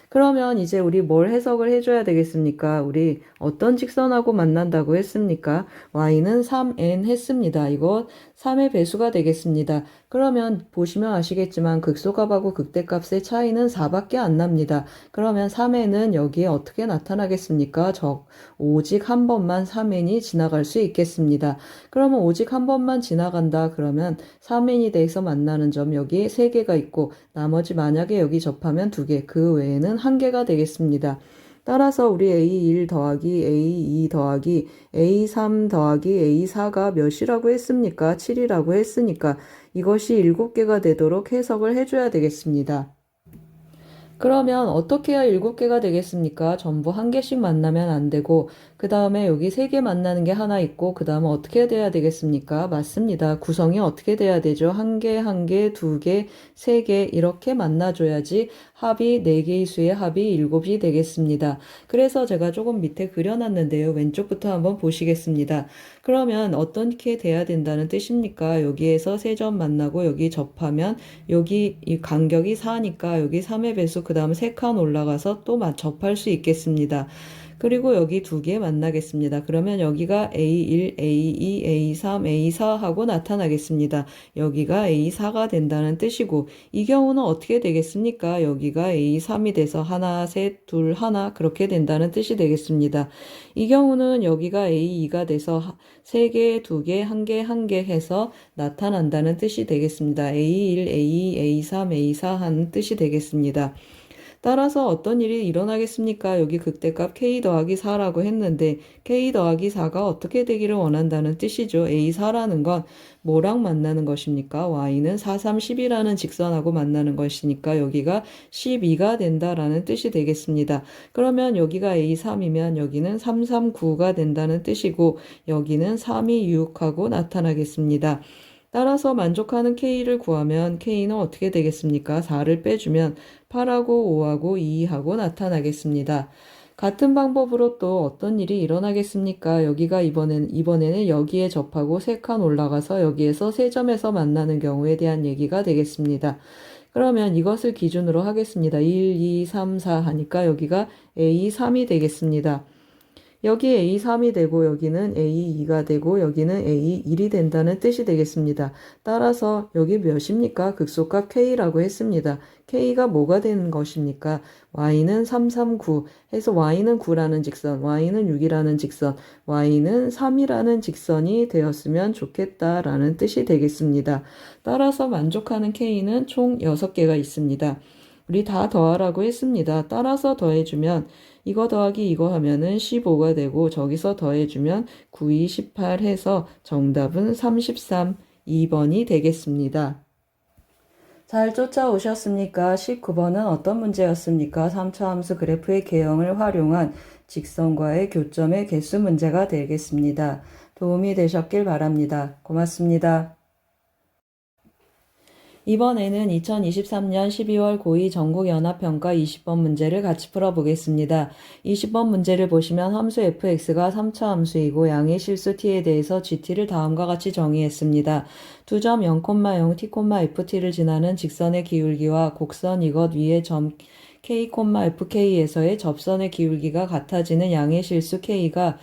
그러면 이제 우리 뭘 해석을 해줘야 되겠습니까? 우리 어떤 직선하고 만난다고 했습니까? y는 3n 했습니다. 이거 3의 배수가 되겠습니다. 그러면 보시면 아시겠지만 극소값하고 극대값의 차이는 4밖에 안 납니다. 그러면 3n은 여기에 어떻게 나타나겠습니까? 오직 한 번만 3n이 지나갈 수 있겠습니다. 그러면 오직 한 번만 지나간다 그러면 3n이 돼서 만나는 점 여기에 3개가 있고 나머지 만약에 여기 접하면 2개, 그 외에는 1개가 되겠습니다. 따라서 우리 A1 더하기 A2 더하기 A3 더하기 A4가 몇이라고 했습니까? 7이라고 했으니까 이것이 7개가 되도록 해석을 해줘야 되겠습니다. 그러면 어떻게 해야 7개가 되겠습니까? 전부 1개씩 만나면 안 되고 그 다음에 여기 3개 만나는 게 하나 있고 그 다음에 어떻게 돼야 되겠습니까? 맞습니다. 구성이 어떻게 돼야 되죠? 1개, 1개, 2개, 3개 이렇게 만나줘야지 합이 4개의 수의 합이 7이 되겠습니다. 그래서 제가 조금 밑에 그려놨는데요. 왼쪽부터 한번 보시겠습니다. 그러면 어떻게 돼야 된다는 뜻입니까? 여기에서 3점 만나고 여기 접하면 여기 이 간격이 4니까 여기 3의 배수 그 다음 3칸 올라가서 또 접할 수 있겠습니다. 그리고 여기 2개 만나겠습니다. 그러면 여기가 A1, A2, A3, A4 하고 나타나겠습니다. 여기가 A4가 된다는 뜻이고 이 경우는 어떻게 되겠습니까? 여기가 A3이 돼서 하나, 셋, 둘, 하나 그렇게 된다는 뜻이 되겠습니다. 이 경우는 여기가 A2가 돼서 3개, 2개, 1개, 1개 해서 나타난다는 뜻이 되겠습니다. A1, A2, A3, A4 하는 뜻이 되겠습니다. 따라서 어떤 일이 일어나겠습니까? 여기 극대값 k 더하기 4라고 했는데 k 더하기 4가 어떻게 되기를 원한다는 뜻이죠. A4라는 건 뭐랑 만나는 것입니까? y는 4, 3, 10이라는 직선하고 만나는 것이니까 여기가 12가 된다라는 뜻이 되겠습니다. 그러면 여기가 A3이면 여기는 3, 3, 9가 된다는 뜻이고 여기는 3, 2, 6하고 나타나겠습니다. 따라서 만족하는 K를 구하면 K는 어떻게 되겠습니까? 4를 빼주면 8하고 5하고 2하고 나타나겠습니다. 같은 방법으로 또 어떤 일이 일어나겠습니까? 여기가 이번에는 여기에 접하고 3칸 올라가서 여기에서 3점에서 만나는 경우에 대한 얘기가 되겠습니다. 그러면 이것을 기준으로 하겠습니다. 1, 2, 3, 4 하니까 여기가 A3이 되겠습니다. 여기 A3이 되고 여기는 A2가 되고 여기는 A1이 된다는 뜻이 되겠습니다. 따라서 여기 몇입니까? 극소값 K라고 했습니다. K가 뭐가 되는 것입니까? Y는 3, 3, 9 해서 Y는 9라는 직선, Y는 6이라는 직선, Y는 3이라는 직선이 되었으면 좋겠다라는 뜻이 되겠습니다. 따라서 만족하는 K는 총 6개가 있습니다. 우리 다 더하라고 했습니다. 따라서 더해주면 이거 더하기 이거 하면은 15가 되고 저기서 더해주면 9, 2, 18 해서 정답은 33, 2번이 되겠습니다. 잘 쫓아오셨습니까? 19번은 어떤 문제였습니까? 3차 함수 그래프의 개형을 활용한 직선과의 교점의 개수 문제가 되겠습니다. 도움이 되셨길 바랍니다. 고맙습니다. 이번에는 2023년 12월 고2 전국연합평가 20번 문제를 같이 풀어보겠습니다. 20번 문제를 보시면 함수 fx가 3차 함수이고 양의 실수 t에 대해서 gt를 다음과 같이 정의했습니다. 2점 0,0 t,ft를 지나는 직선의 기울기와 곡선 이것 위의 점 k, fk에서의 접선의 기울기가 같아지는 양의 실수 k가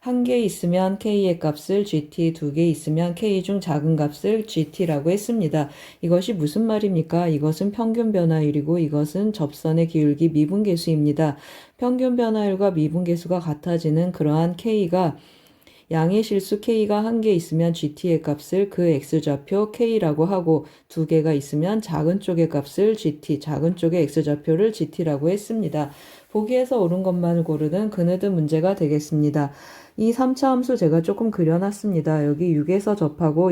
한 개 있으면 k의 값을 gt, 두 개 있으면 k 중 작은 값을 gt라고 했습니다. 이것이 무슨 말입니까? 이것은 평균 변화율이고 이것은 접선의 기울기 미분계수입니다. 평균 변화율과 미분계수가 같아지는 그러한 k가 양의 실수 k가 한 개 있으면 gt의 값을 그 x좌표 k라고 하고 두 개가 있으면 작은 쪽의 값을 gt, 작은 쪽의 x좌표를 gt라고 했습니다. 보기에서 옳은 것만 고르는 그네드 문제가 되겠습니다. 이 3차 함수 제가 조금 그려놨습니다. 여기 6에서 접하고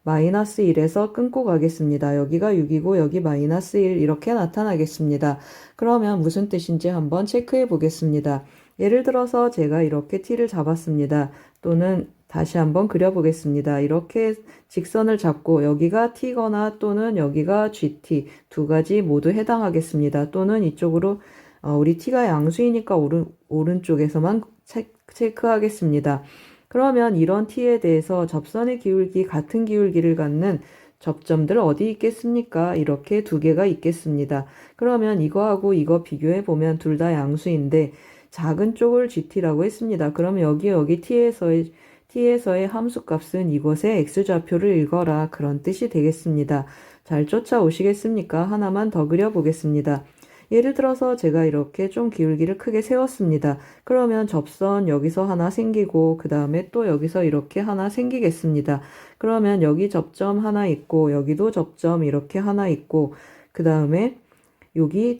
마이너스 1에서 끊고 가겠습니다. 여기가 6이고 여기 마이너스 1 이렇게 나타나겠습니다. 그러면 무슨 뜻인지 한번 체크해 보겠습니다. 예를 들어서 제가 이렇게 t를 잡았습니다. 또는 다시 한번 그려보겠습니다. 이렇게 직선을 잡고 여기가 t거나 또는 여기가 gt 두 가지 모두 해당하겠습니다. 또는 이쪽으로 우리 t가 양수이니까 오른쪽에서만 체크하겠습니다. 그러면 이런 t에 대해서 접선의 기울기 같은 기울기를 갖는 접점들 어디 있겠습니까? 이렇게 두 개가 있겠습니다. 그러면 이거하고 이거 비교해 보면 둘 다 양수인데 작은 쪽을 gt라고 했습니다. 그러면 여기 t에서의 함수값은 이것의 x좌표를 읽어라 그런 뜻이 되겠습니다. 잘 쫓아오시겠습니까? 하나만 더 그려보겠습니다. 예를 들어서 제가 이렇게 좀 기울기를 크게 세웠습니다. 그러면 접선 여기서 하나 생기고 그 다음에 또 여기서 이렇게 하나 생기겠습니다. 그러면 여기 접점 하나 있고 여기도 접점 이렇게 하나 있고 그 다음에 여기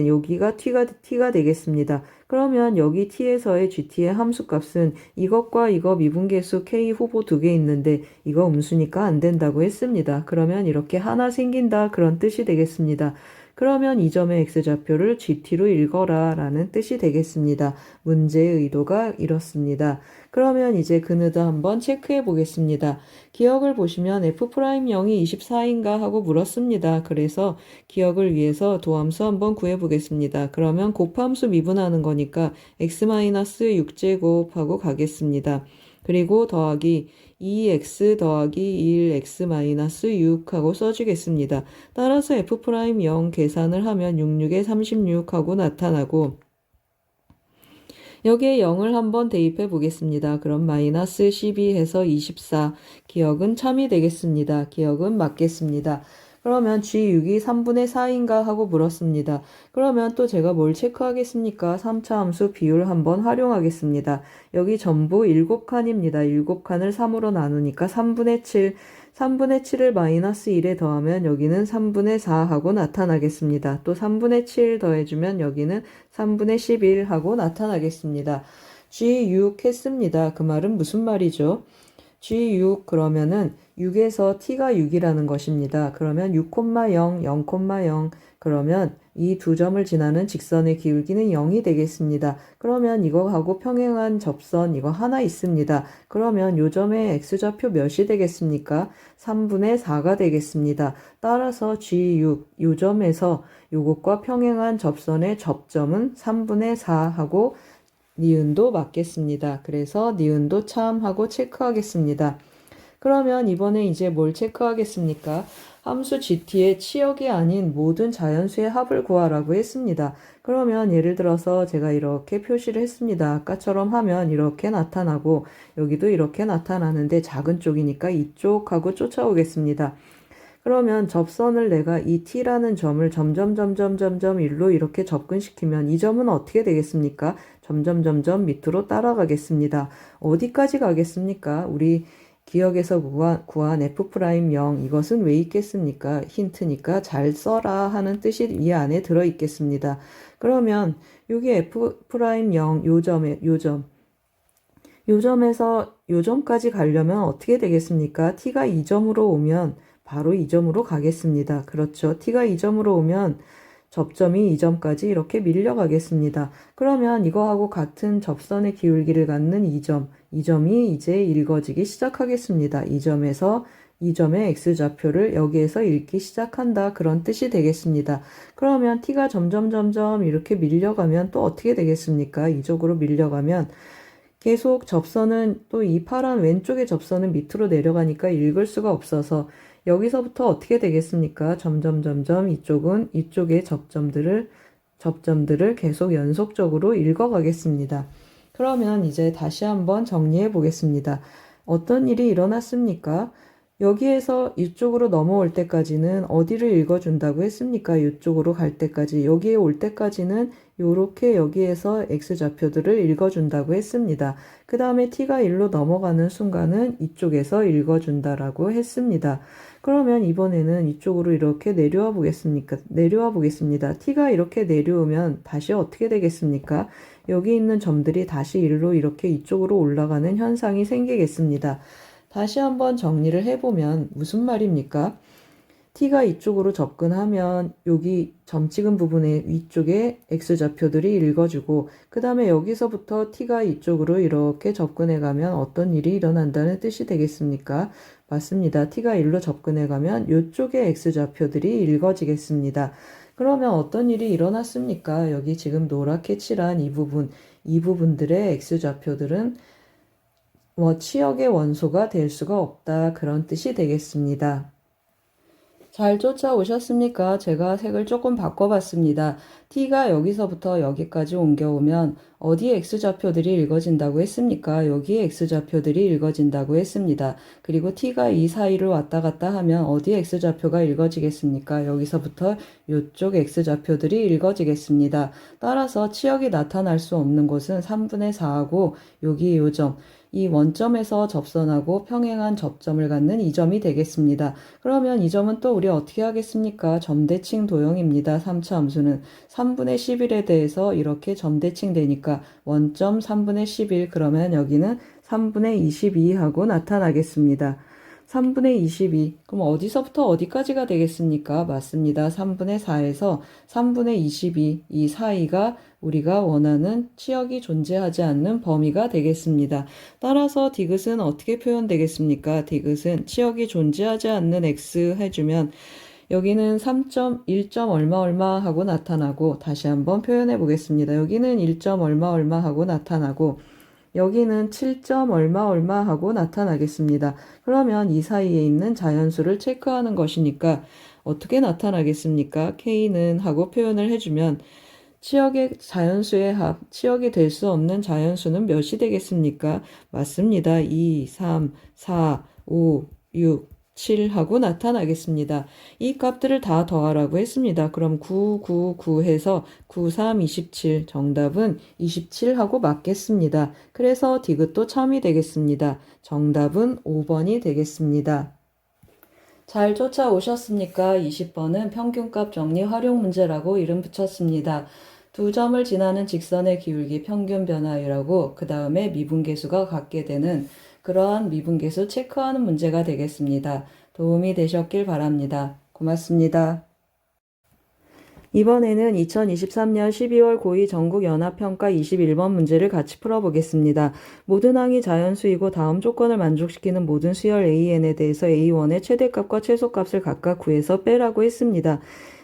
여기가 t가 되겠습니다. 그러면 여기 t에서의 gt의 함수값은 이것과 이거 미분계수 k 후보 두 개 있는데 이거 음수니까 안 된다고 했습니다. 그러면 이렇게 하나 생긴다 그런 뜻이 되겠습니다. 그러면 이 점의 x좌표를 gt로 읽어라 라는 뜻이 되겠습니다. 문제의 의도가 이렇습니다. 그러면 이제 그네드 한번 체크해 보겠습니다. 기억을 보시면 f'0이 24인가 하고 물었습니다. 그래서 기억을 위해서 도함수 한번 구해 보겠습니다. 그러면 곱함수 미분하는 거니까 x-6제곱 하고 가겠습니다. 그리고 더하기 2x 더하기 1x-6 하고 써주겠습니다. 따라서 f'0 계산을 하면 66에 36 하고 나타나고 여기에 0을 한번 대입해 보겠습니다. 그럼 마이너스 12 해서 24 기억은 참이 되겠습니다. 기억은 맞겠습니다. 그러면 G6이 3분의 4인가 하고 물었습니다. 그러면 또 제가 뭘 체크하겠습니까? 3차 함수 비율 한번 활용하겠습니다. 여기 전부 7칸입니다. 7칸을 3으로 나누니까 3분의 7, 3분의 7을 마이너스 1에 더하면 여기는 3분의 4 하고 나타나겠습니다. 또 3분의 7 더해주면 여기는 3분의 11 하고 나타나겠습니다. G6 했습니다. 그 말은 무슨 말이죠? G6 그러면은 6에서 t가 6이라는 것입니다. 그러면 6,0, 0,0 그러면 이 두 점을 지나는 직선의 기울기는 0이 되겠습니다. 그러면 이거하고 평행한 접선 이거 하나 있습니다. 그러면 요 점의 x좌표 몇이 되겠습니까? 3분의 4가 되겠습니다. 따라서 G6 요 점에서 요것과 평행한 접선의 접점은 3분의 4 하고 니은도 맞겠습니다. 그래서 니은도 참 하고 체크하겠습니다. 그러면 이번에 이제 뭘 체크하겠습니까? 함수 gt의 치역이 아닌 모든 자연수의 합을 구하라고 했습니다. 그러면 예를 들어서 제가 이렇게 표시를 했습니다. 아까처럼 하면 이렇게 나타나고 여기도 이렇게 나타나는데 작은 쪽이니까 이쪽하고 쫓아오겠습니다. 그러면 접선을 내가 이 t라는 점을 점점 1로 이렇게 접근시키면 이 점은 어떻게 되겠습니까? 점점 밑으로 따라가겠습니다. 어디까지 가겠습니까? 우리 기억에서 구한 f'0 이것은 왜 있겠습니까? 힌트니까 잘 써라 하는 뜻이 이 안에 들어있겠습니다. 그러면 여기 f'0 요 점에서 요 점까지 가려면 어떻게 되겠습니까? t가 이 점으로 오면 바로 이 점으로 가겠습니다. 그렇죠. t가 이 점으로 오면 접점이 이 점까지 이렇게 밀려가겠습니다. 그러면 이거하고 같은 접선의 기울기를 갖는 이 점이 이제 읽어지기 시작하겠습니다. 이 점에서 이 점의 x좌표를 여기에서 읽기 시작한다. 그런 뜻이 되겠습니다. 그러면 t가 점점 이렇게 밀려가면 또 어떻게 되겠습니까? 이쪽으로 밀려가면 계속 접선은 또 이 파란 왼쪽의 접선은 밑으로 내려가니까 읽을 수가 없어서 여기서부터 어떻게 되겠습니까? 점점 이쪽은 이쪽의 접점들을 계속 연속적으로 읽어가겠습니다. 그러면 이제 다시 한번 정리해 보겠습니다. 어떤 일이 일어났습니까? 여기에서 이쪽으로 넘어올 때까지는 어디를 읽어준다고 했습니까? 이쪽으로 갈 때까지. 여기에 올 때까지는 요렇게 여기에서 x좌표들을 읽어준다고 했습니다. 그 다음에 t가 1로 넘어가는 순간은 이쪽에서 읽어준다라고 했습니다. 그러면 이번에는 이쪽으로 이렇게 내려와 보겠습니다. t가 이렇게 내려오면 다시 어떻게 되겠습니까? 여기 있는 점들이 다시 1로 이렇게 이쪽으로 올라가는 현상이 생기겠습니다. 다시 한번 정리를 해보면 무슨 말입니까? t가 이쪽으로 접근하면 여기 점 찍은 부분의 위쪽에 x좌표들이 읽어주고 그 다음에 여기서부터 t가 이쪽으로 이렇게 접근해 가면 어떤 일이 일어난다는 뜻이 되겠습니까? 맞습니다. t가 1로 접근해 가면 이쪽의 x좌표들이 읽어지겠습니다. 그러면 어떤 일이 일어났습니까? 여기 지금 노랗게 칠한 이 부분들의 x좌표들은 치역의 원소가 될 수가 없다. 그런 뜻이 되겠습니다. 잘 쫓아오셨습니까? 제가 색을 조금 바꿔봤습니다. t가 여기서부터 여기까지 옮겨오면 어디에 x좌표들이 읽어진다고 했습니까? 여기에 x좌표들이 읽어진다고 했습니다. 그리고 t가 이 사이를 왔다 갔다 하면 어디에 x좌표가 읽어지겠습니까? 여기서부터 이쪽 x좌표들이 읽어지겠습니다. 따라서 치역이 나타날 수 없는 곳은 3분의 4하고 여기 요 점, 이 원점에서 접선하고 평행한 접점을 갖는 이 점이 되겠습니다. 그러면 이 점은 또 우리 어떻게 하겠습니까? 점대칭 도형입니다. 3차 함수는 3분의 11에 대해서 이렇게 점대칭 되니까 원점 3분의 11 그러면 여기는 3분의 22 하고 나타나겠습니다. 3분의 22 그럼 어디서부터 어디까지가 되겠습니까? 맞습니다. 3분의 4에서 3분의 22 이 사이가 우리가 원하는 치역이 존재하지 않는 범위가 되겠습니다. 따라서 디귿은 어떻게 표현되겠습니까? 디귿은 치역이 존재하지 않는 x 해주면 여기는 3.1점 얼마 하고 나타나고 다시 한번 표현해 보겠습니다. 여기는 1점 얼마 하고 나타나고 여기는 7점 얼마 하고 나타나겠습니다. 그러면 이 사이에 있는 자연수를 체크하는 것이니까 어떻게 나타나겠습니까? K는 하고 표현을 해주면 치역의 자연수의 합, 치역이 될 수 없는 자연수는 몇이 되겠습니까? 맞습니다. 2, 3, 4, 5, 6, 7 하고 나타나겠습니다. 이 값들을 다 더하라고 했습니다. 그럼 9 해서 9, 3, 27 정답은 27 하고 맞겠습니다. 그래서 디귿도 참이 되겠습니다. 정답은 5번이 되겠습니다. 잘 쫓아오셨습니까? 20번은 평균값 정리 활용 문제라고 이름 붙였습니다. 두 점을 지나는 직선의 기울기 평균 변화율하고 그 다음에 미분계수가 같게 되는 그러한 미분계수 체크하는 문제가 되겠습니다. 도움이 되셨길 바랍니다. 고맙습니다. 이번에는 2023년 12월 고2 전국연합평가 21번 문제를 같이 풀어보겠습니다. 모든 항이 자연수이고 다음 조건을 만족시키는 모든 수열 AN에 대해서 A1의 최대값과 최소값을 각각 구해서 빼라고 했습니다.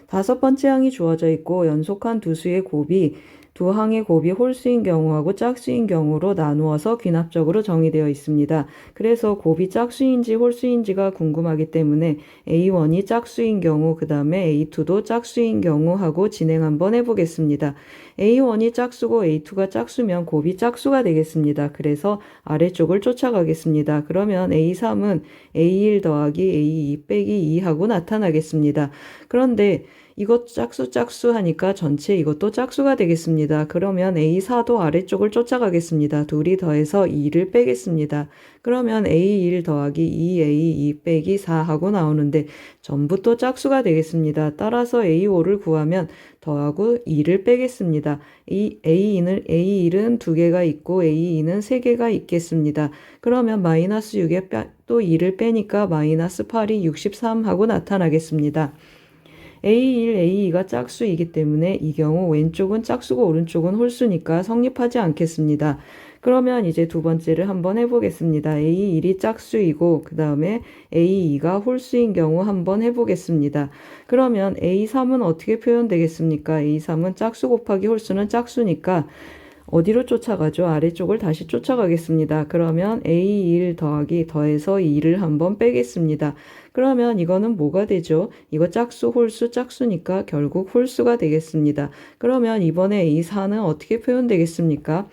다섯 번째 항이 주어져 있고 연속한 두 항의 곱이 홀수인 경우하고 짝수인 경우로 나누어서 귀납적으로 정의되어 있습니다. 그래서 곱이 짝수인지 홀수인지가 궁금하기 때문에 A1이 짝수인 경우 그 다음에 A2도 짝수인 경우 하고 진행 한번 해보겠습니다. A1이 짝수고 A2가 짝수면 곱이 짝수가 되겠습니다. 그래서 아래쪽을 쫓아가겠습니다. 그러면 A3은 A1 더하기 A2 빼기 2 하고 나타나겠습니다. 그런데 이것 짝수 하니까 전체 이것도 짝수가 되겠습니다. 그러면 A4도 아래쪽을 쫓아가겠습니다. 둘이 더해서 2를 빼겠습니다. 그러면 A1 더하기 2A2 빼기 4 하고 나오는데 전부 또 짝수가 되겠습니다. 따라서 A5를 구하면 더하고 2를 빼겠습니다. 이 A1은 2개가 있고 A2는 3개가 있겠습니다. 그러면 마이너스 6에 또 2를 빼니까 마이너스 8이 63 하고 나타나겠습니다. A1, A2가 짝수이기 때문에 이 경우 왼쪽은 짝수고 오른쪽은 홀수니까 성립하지 않겠습니다. 그러면 이제 두 번째를 한번 해보겠습니다. A1이 짝수이고 그 다음에 A2가 홀수인 경우 한번 해보겠습니다. 그러면 A3은 어떻게 표현되겠습니까? A3은 짝수 곱하기 홀수는 짝수니까 어디로 쫓아가죠? 아래쪽을 다시 쫓아가겠습니다. 그러면 A1 더하기 더해서 2를 한번 빼겠습니다. 그러면 이거는 뭐가 되죠? 이거 짝수, 홀수, 짝수니까 결국 홀수가 되겠습니다. 그러면 이번에 A4는 어떻게 표현되겠습니까?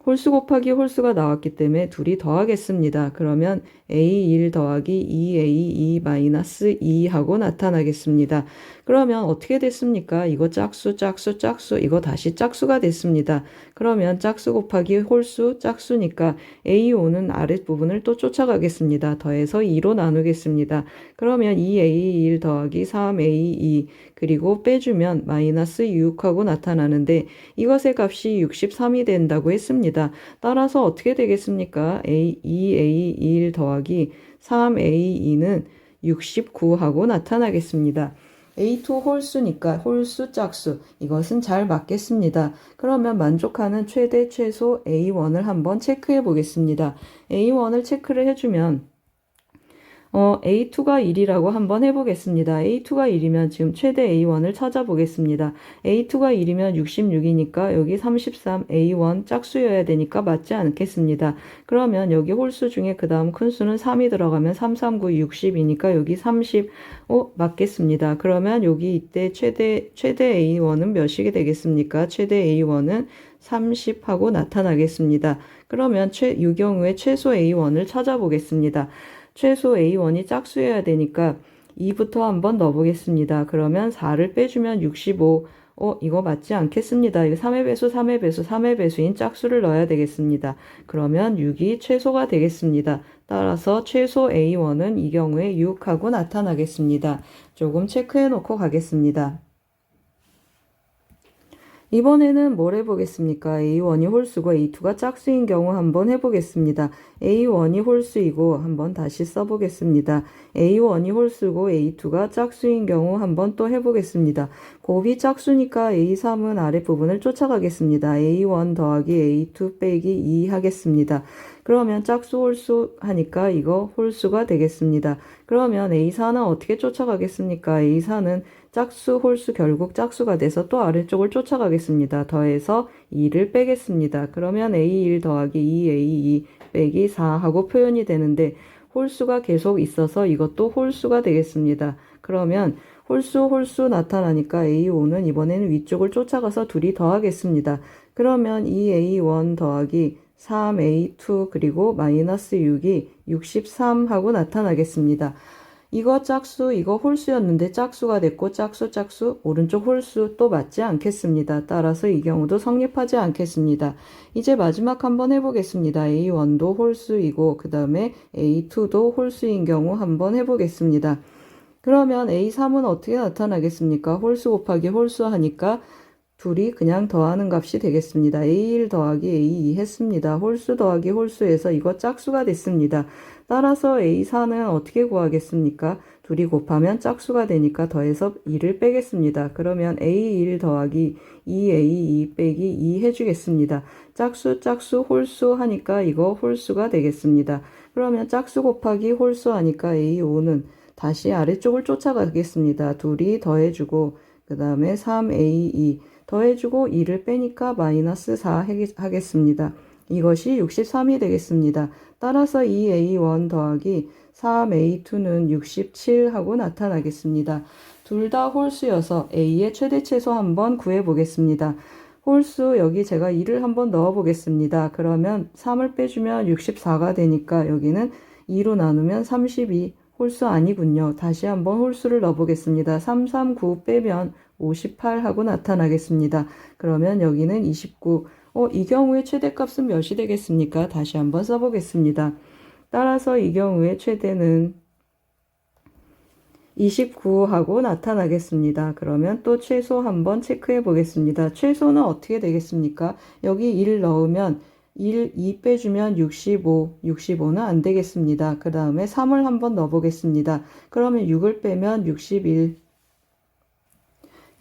홀수 곱하기 홀수가 나왔기 때문에 둘이 더하겠습니다. 그러면 A1 더하기 2A2 마이너스 2 하고 나타나겠습니다. 그러면 어떻게 됐습니까? 이거 짝수, 짝수, 짝수, 이거 다시 짝수가 됐습니다. 그러면 짝수 곱하기 홀수, 짝수니까 A5는 아랫부분을 또 쫓아가겠습니다. 더해서 2로 나누겠습니다. 그러면 2A1 더하기 3A2 그리고 빼주면 마이너스 6하고 나타나는데 이것의 값이 63이 된다고 했습니다. 따라서 어떻게 되겠습니까? 2A1 더하기 3A2는 69하고 나타나겠습니다. A2 홀수니까 홀수 짝수 이것은 잘 맞겠습니다. 그러면 만족하는 최대 최소 A1을 한번 체크해 보겠습니다. A1을 체크를 해주면 A2가 1이라고 한번 해보겠습니다. A2가 1이면 지금 최대 A1을 찾아보겠습니다. A2가 1이면 66이니까 여기 33, A1 짝수여야 되니까 맞지 않겠습니다. 그러면 여기 홀수 중에 그 다음 큰 수는 3이 들어가면 3, 3, 9, 60이니까 여기 30, 맞겠습니다. 그러면 여기 이때 최대 A1은 몇이 되겠습니까? 최대 A1은 30 하고 나타나겠습니다. 그러면 이 경우에 최소 A1을 찾아보겠습니다. 최소 A1이 짝수여야 되니까 2부터 한번 넣어보겠습니다. 그러면 4를 빼주면 65. 이거 맞지 않겠습니다. 이거 3의 배수, 3의 배수, 3의 배수인 짝수를 넣어야 되겠습니다. 그러면 6이 최소가 되겠습니다. 따라서 최소 A1은 이 경우에 6하고 나타나겠습니다. 조금 체크해 놓고 가겠습니다. 이번에는 뭘 해보겠습니까? A1이 홀수고 A2가 짝수인 경우 한번 해보겠습니다. A1이 홀수이고 한번 다시 써보겠습니다. A1이 홀수고 A2가 짝수인 경우 한번 또 해보겠습니다. 곱이 짝수니까 A3은 아랫부분을 쫓아가겠습니다. A1 더하기 A2 빼기 2 하겠습니다. 그러면 짝수 홀수 하니까 이거 홀수가 되겠습니다. 그러면 A4는 어떻게 쫓아가겠습니까? A4는 짝수, 홀수 결국 짝수가 돼서 또 아래쪽을 쫓아가겠습니다. 더해서 2를 빼겠습니다. 그러면 A1 더하기 2A2 빼기 4 하고 표현이 되는데 홀수가 계속 있어서 이것도 홀수가 되겠습니다. 그러면 홀수 나타나니까 A5는 이번에는 위쪽을 쫓아가서 둘이 더하겠습니다. 그러면 2A1 더하기 3A2 그리고 마이너스 6이 63 하고 나타나겠습니다. 이거 짝수, 이거 홀수였는데 짝수가 됐고 짝수, 오른쪽 홀수 또 맞지 않겠습니다. 따라서 이 경우도 성립하지 않겠습니다. 이제 마지막 한번 해보겠습니다. A1도 홀수이고 그 다음에 A2도 홀수인 경우 한번 해보겠습니다. 그러면 A3은 어떻게 나타나겠습니까? 홀수 곱하기 홀수 하니까 둘이 그냥 더하는 값이 되겠습니다. A1 더하기 A2 했습니다. 홀수 더하기 홀수에서 이거 짝수가 됐습니다. 따라서 A4는 어떻게 구하겠습니까? 둘이 곱하면 짝수가 되니까 더해서 2를 빼겠습니다. 그러면 A1 더하기 2A2 빼기 2 해주겠습니다. 짝수, 홀수 하니까 이거 홀수가 되겠습니다. 그러면 짝수 곱하기 홀수 하니까 A5는 다시 아래쪽을 쫓아가겠습니다. 둘이 더해주고 그 다음에 3A2 더해주고 2를 빼니까 마이너스 4 하겠습니다. 이것이 63이 되겠습니다. 따라서 2A1 더하기 3A2는 67 하고 나타나겠습니다. 둘 다 홀수여서 A의 최대 최소 한번 구해보겠습니다. 홀수 여기 제가 2를 한번 넣어보겠습니다. 그러면 3을 빼주면 64가 되니까 여기는 2로 나누면 32 홀수 아니군요. 다시 한번 홀수를 넣어보겠습니다. 3, 3, 9 빼면 58 하고 나타나겠습니다. 그러면 여기는 29. 이 경우에 최대값은 몇이 되겠습니까? 다시 한번 써보겠습니다. 따라서 이 경우에 최대는 29 하고 나타나겠습니다. 그러면 또 최소 한번 체크해 보겠습니다. 최소는 어떻게 되겠습니까? 여기 1 넣으면 2 빼주면 65, 65는 안 되겠습니다. 그 다음에 3을 한번 넣어 보겠습니다. 그러면 6을 빼면 61.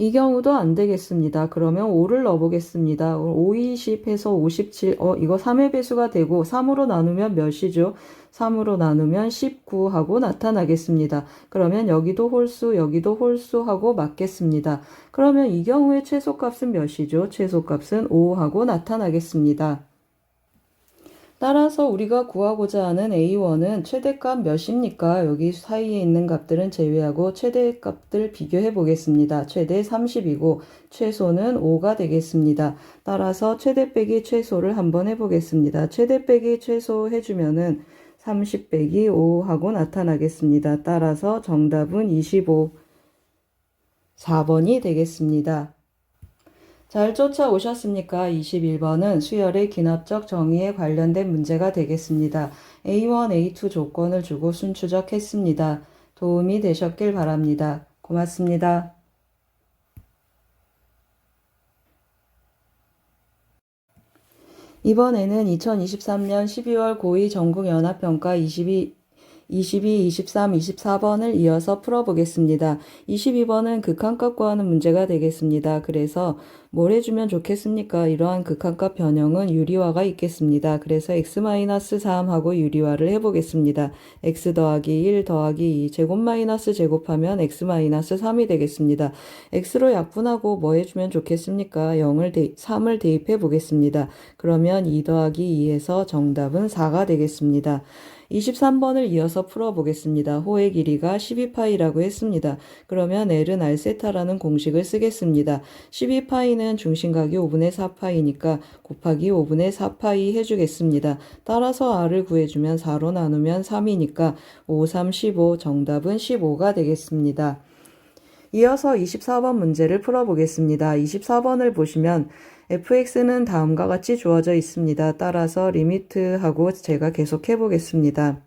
이 경우도 안 되겠습니다. 그러면 5를 넣어 보겠습니다. 5, 20 해서 57. 이거 3의 배수가 되고 3으로 나누면 몇이죠? 3으로 나누면 19 하고 나타나겠습니다. 그러면 여기도 홀수, 여기도 홀수 하고 맞겠습니다. 그러면 이 경우에 최소값은 몇이죠? 최소값은 5 하고 나타나겠습니다. 따라서 우리가 구하고자 하는 A1은 최대값 몇입니까? 여기 사이에 있는 값들은 제외하고 최대값들 비교해 보겠습니다. 최대 30이고 최소는 5가 되겠습니다. 따라서 최대 빼기 최소를 한번 해보겠습니다. 최대 빼기 최소 해주면은 30 빼기 5 하고 나타나겠습니다. 따라서 정답은 25, 4번이 되겠습니다. 잘 쫓아오셨습니까? 21번은 수열의 기납적 정의에 관련된 문제가 되겠습니다. A1, A2 조건을 주고 순추적했습니다. 도움이 되셨길 바랍니다. 고맙습니다. 이번에는 2023년 12월 고2 전국연합평가 22, 23, 24번을 이어서 풀어보겠습니다. 22번은 극한값 구하는 문제가 되겠습니다. 그래서 뭘 해주면 좋겠습니까? 이러한 극한값 변형은 유리화가 있겠습니다. 그래서 x-3하고 유리화를 해보겠습니다. x 더하기 1 더하기 2 제곱 마이너스 제곱하면 x-3이 되겠습니다. x로 약분하고 뭐 해주면 좋겠습니까? 3을 대입해 보겠습니다. 그러면 2 더하기 2에서 정답은 4가 되겠습니다. 23번을 이어서 풀어보겠습니다. 호의 길이가 12파이라고 했습니다. 그러면 L은 R세타라는 공식을 쓰겠습니다. 12파이는 중심각이 5분의 4파이니까 곱하기 5분의 4파이 해주겠습니다. 따라서 R을 구해주면 4로 나누면 3이니까 5, 3, 15 정답은 15가 되겠습니다. 이어서 24번 문제를 풀어보겠습니다. 24번을 보시면 fx는 다음과 같이 주어져 있습니다. 따라서 리미트하고 제가 계속 해보겠습니다.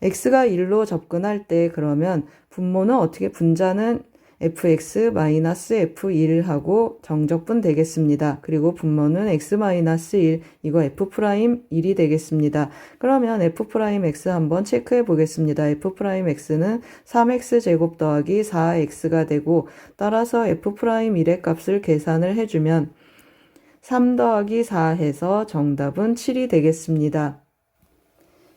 x가 1로 접근할 때 그러면 분모는 어떻게 분자는 fx-f1하고 정적분 되겠습니다. 그리고 분모는 x-1 이거 f'1이 되겠습니다. 그러면 f'x 한번 체크해 보겠습니다. f'x는 3x제곱 더하기 4x가 되고 따라서 f'1의 값을 계산을 해주면 3 더하기 4 해서 정답은 7이 되겠습니다.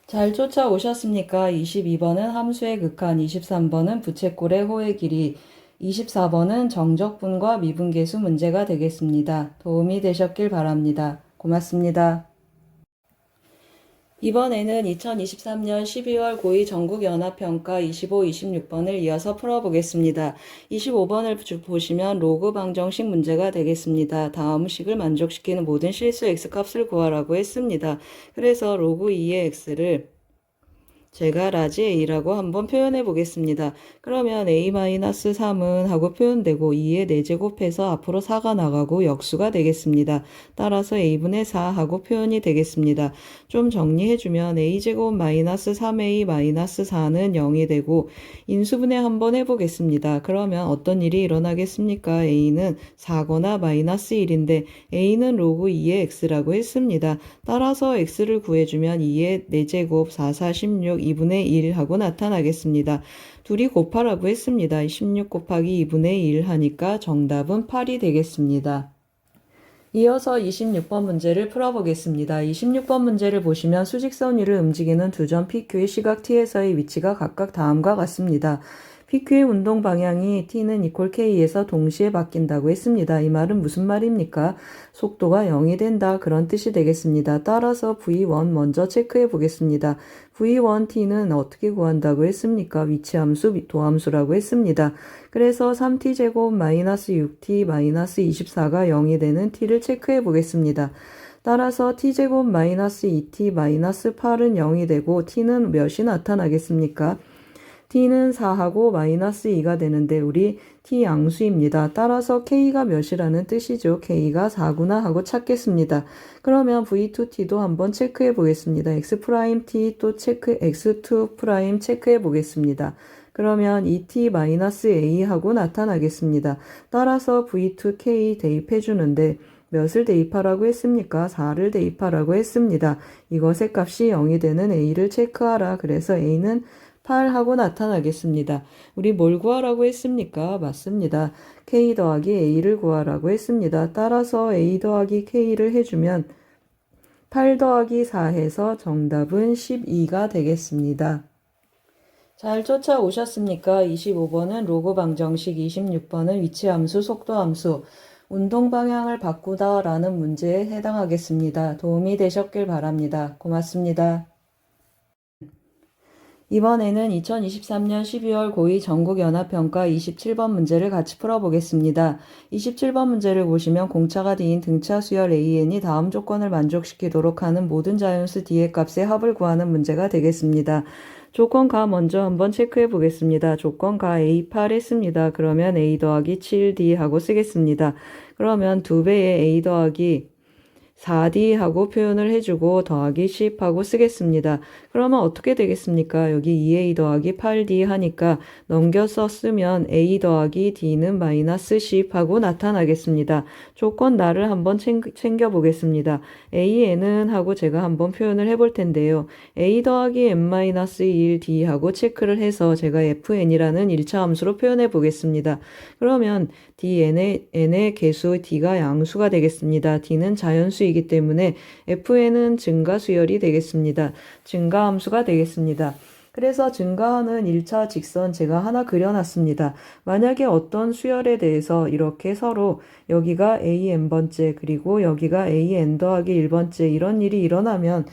잘 쫓아오셨습니까? 22번은 함수의 극한, 23번은 부채꼴의 호의 길이, 24번은 정적분과 미분계수 문제가 되겠습니다. 도움이 되셨길 바랍니다. 고맙습니다. 이번에는 2023년 12월 고2 전국연합평가 25, 26번을 이어서 풀어보겠습니다. 25번을 보시면 로그 방정식 문제가 되겠습니다. 다음 식을 만족시키는 모든 실수 x값을 구하라고 했습니다. 그래서 로그 2의 x를 제가 라지 a라고 한번 표현해 보겠습니다. 그러면 a-3은 하고 표현되고 2에 4제곱해서 앞으로 4가 나가고 역수가 되겠습니다. 따라서 a분의 4 하고 표현이 되겠습니다. 좀 정리해주면 a제곱 마이너스 3a 마이너스 4는 0이 되고 인수분해 한번 해보겠습니다. 그러면 어떤 일이 일어나겠습니까? a는 4거나 마이너스 1인데 a는 로그 2의 x라고 했습니다. 따라서 x를 구해주면 2의 4제곱 4, 4, 16 2분의 1 하고 나타나겠습니다. 둘이 곱하라고 했습니다. 16 곱하기 2분의 1 하니까 정답은 8이 되겠습니다. 이어서 26번 문제를 풀어보겠습니다. 26번 문제를 보시면 수직선 위를 움직이는 두 점 PQ의 시각 T에서의 위치가 각각 다음과 같습니다. PQ의 운동 방향이 T는 이퀄 K에서 동시에 바뀐다고 했습니다. 이 말은 무슨 말입니까? 속도가 0이 된다 그런 뜻이 되겠습니다. 따라서 V1 먼저 체크해 보겠습니다. V1T는 어떻게 구한다고 했습니까? 위치함수, 도함수라고 했습니다. 그래서 3T제곱 마이너스 6T 마이너스 24가 0이 되는 T를 체크해 보겠습니다. 따라서 T제곱 마이너스 2T 마이너스 8은 0이 되고 T는 몇이 나타나겠습니까? t는 4하고 마이너스 2가 되는데 우리 t 양수입니다. 따라서 k가 몇이라는 뜻이죠. k가 4구나 하고 찾겠습니다. 그러면 v2t도 한번 체크해 보겠습니다. x'(t) 또 x2' 체크해 보겠습니다. 그러면 2t-a 하고 나타나겠습니다. 따라서 v2k 대입해 주는데 몇을 대입하라고 했습니까? 4를 대입하라고 했습니다. 이것의 값이 0이 되는 a를 체크하라. 그래서 a는 8하고 나타나겠습니다. 우리 뭘 구하라고 했습니까? 맞습니다. k 더하기 a를 구하라고 했습니다. 따라서 a 더하기 k를 해주면 8 더하기 4 해서 정답은 12가 되겠습니다. 잘 쫓아오셨습니까? 25번은 로그 방정식, 26번은 위치함수, 속도함수, 운동 방향을 바꾸다 라는 문제에 해당하겠습니다. 도움이 되셨길 바랍니다. 고맙습니다. 이번에는 2023년 12월 고2 전국연합평가 27번 문제를 같이 풀어보겠습니다. 27번 문제를 보시면 공차가 D인 등차 수열 AN이 다음 조건을 만족시키도록 하는 모든 자연수 D의 값의 합을 구하는 문제가 되겠습니다. 조건 가 먼저 한번 체크해 보겠습니다. 조건 가 A8 했습니다. 그러면 A 더하기 7D 하고 쓰겠습니다. 그러면 2배의 A 더하기 4D 하고 표현을 해주고 더하기 10 하고 쓰겠습니다. 그러면 어떻게 되겠습니까? 여기 2A 더하기 8D 하니까 넘겨서 쓰면 A 더하기 D는 마이너스 10 하고 나타나겠습니다. 조건 나를 한번 챙겨 보겠습니다. AN은 하고 제가 한번 표현을 해볼 텐데요. A 더하기 N-1D 하고 체크를 해서 제가 FN이라는 1차 함수로 표현해 보겠습니다. 그러면 N의 개수 D가 양수가 되겠습니다. D는 자연수이기 때문에 FN은 증가수열이 되겠습니다. 증가함수가 되겠습니다. 그래서 증가하는 1차 직선 제가 하나 그려놨습니다. 만약에 어떤 수열에 대해서 이렇게 서로 여기가 AN번째 그리고 여기가 AN 더하기 1번째 이런 일이 일어나면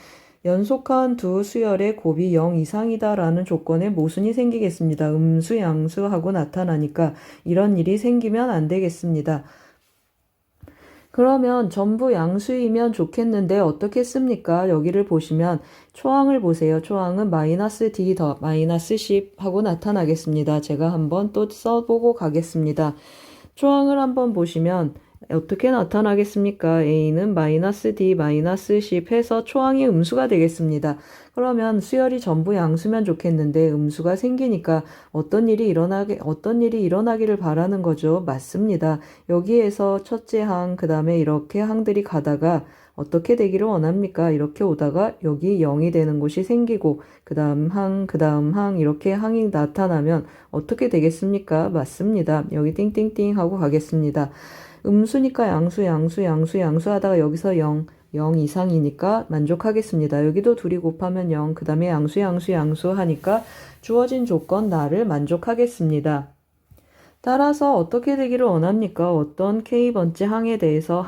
연속한 두 수열의 곱이 0 이상이다 라는 조건에 모순이 생기겠습니다. 음수, 양수 하고 나타나니까 이런 일이 생기면 안 되겠습니다. 그러면 전부 양수이면 좋겠는데 어떻게 씁니까? 여기를 보시면 초항을 보세요. 초항은 마이너스 D 더 마이너스 10 하고 나타나겠습니다. 제가 한번 또 써보고 가겠습니다. 초항을 한번 보시면 어떻게 나타나겠습니까? A는 마이너스 D 마이너스 10 해서 초항이 음수가 되겠습니다. 그러면 수열이 전부 양수면 좋겠는데 음수가 생기니까 어떤 일이 일어나기를 바라는 거죠. 맞습니다. 여기에서 첫째 항, 그 다음에 이렇게 항들이 가다가 어떻게 되기를 원합니까? 이렇게 오다가 여기 0이 되는 곳이 생기고 그 다음 항 이렇게 항이 나타나면 어떻게 되겠습니까? 맞습니다. 여기 띵띵띵 하고 가겠습니다. 음수니까 양수 하다가 여기서 0 이상이니까 만족하겠습니다. 여기도 둘이 곱하면 0, 그 다음에 양수 하니까 주어진 조건 나를 만족하겠습니다. 따라서 어떻게 되기를 원합니까? 어떤 k번째 항에 대해서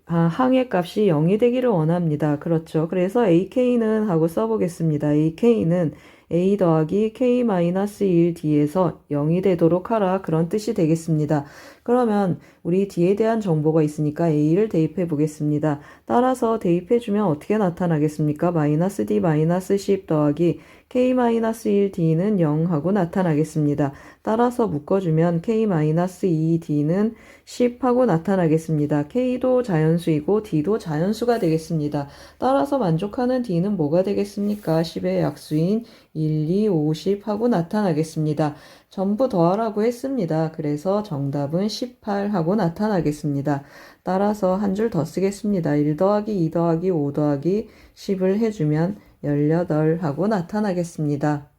항의 값이 0이 되기를 원합니다. 그렇죠. 그래서 ak는 하고 써보겠습니다. ak는 a 더하기 k-1d에서 0이 되도록 하라 그런 뜻이 되겠습니다. 그러면 우리 d에 대한 정보가 있으니까 a를 대입해 보겠습니다. 따라서 대입해주면 어떻게 나타나겠습니까? 마이너스 d 마이너스 10 더하기 k-1d는 0 하고 나타나겠습니다. 따라서 묶어주면 k-2d는 10 하고 나타나겠습니다. k도 자연수이고 d도 자연수가 되겠습니다. 따라서 만족하는 d는 뭐가 되겠습니까? 10의 약수인 1, 2, 50 하고 나타나겠습니다. 전부 더하라고 했습니다. 그래서 정답은 18 하고 나타나겠습니다. 따라서 한 줄 더 쓰겠습니다. 1 더하기 2 더하기 5 더하기 10을 해주면 18 하고 나타나겠습니다.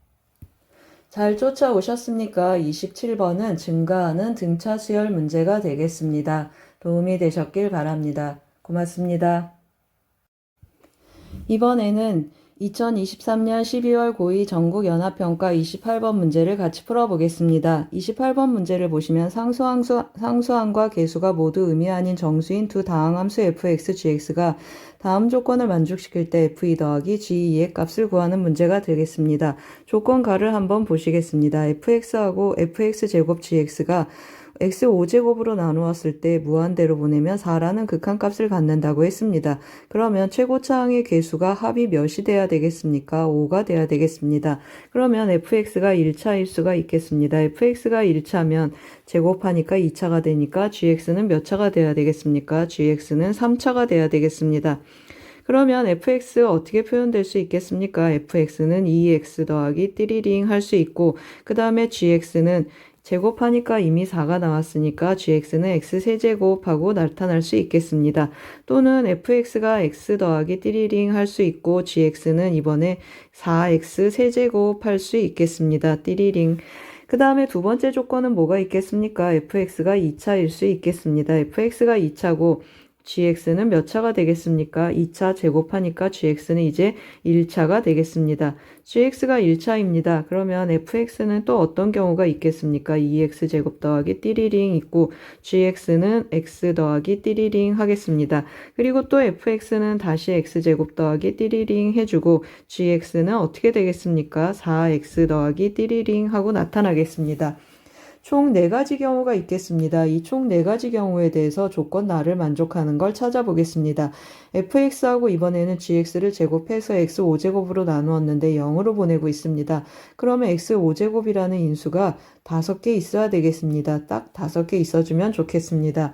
잘 쫓아오셨습니까? 27번은 증가하는 등차 수열 문제가 되겠습니다. 도움이 되셨길 바랍니다. 고맙습니다. 이번에는 2023년 12월 고2 전국연합평가 28번 문제를 같이 풀어보겠습니다. 28번 문제를 보시면 상수항과 계수가 모두 의미 아닌 정수인 두 다항함수 fx, gx가 다음 조건을 만족시킬 때 f2 더하기 g2의 값을 구하는 문제가 되겠습니다. 조건가를 한번 보시겠습니다. fx하고 fx제곱 gx가 x 5제곱으로 나누었을 때 무한대로 보내면 4라는 극한값을 갖는다고 했습니다. 그러면 최고차항의 개수가 합이 몇이 돼야 되겠습니까? 5가 돼야 되겠습니다. 그러면 fx가 1차일 수가 있겠습니다. fx가 1차면 제곱하니까 2차가 되니까 gx는 몇 차가 돼야 되겠습니까? gx는 3차가 돼야 되겠습니다. 그러면 fx 어떻게 표현될 수 있겠습니까? fx는 2x 더하기 띠리링 할 수 있고, 그 다음에 gx는 제곱하니까 이미 4가 나왔으니까 gx는 x세제곱하고 나타날 수 있겠습니다. 또는 fx가 x 더하기 띠리링 할 수 있고, gx는 이번에 4x 세제곱 할 수 있겠습니다. 띠리링. 그 다음에 두 번째 조건은 뭐가 있겠습니까? fx가 2차일 수 있겠습니다. fx가 2차고, gx는 몇 차가 되겠습니까? 2차 제곱하니까 gx는 이제 1차가 되겠습니다. gx가 1차입니다. 그러면 fx는 또 어떤 경우가 있겠습니까? 2x제곱 더하기 띠리링 있고 gx는 x 더하기 띠리링 하겠습니다. 그리고 또 fx는 다시 x제곱 더하기 띠리링 해주고 gx는 어떻게 되겠습니까? 4x 더하기 띠리링 하고 나타나겠습니다. 총 4가지 경우가 있겠습니다. 이 총 4가지 경우에 대해서 조건 나를 만족하는 걸 찾아보겠습니다. fx하고 이번에는 gx를 제곱해서 x 5제곱으로 나누었는데 0으로 보내고 있습니다. 그러면 x 5제곱이라는 인수가 5개 있어야 되겠습니다. 딱 5개 있어주면 좋겠습니다.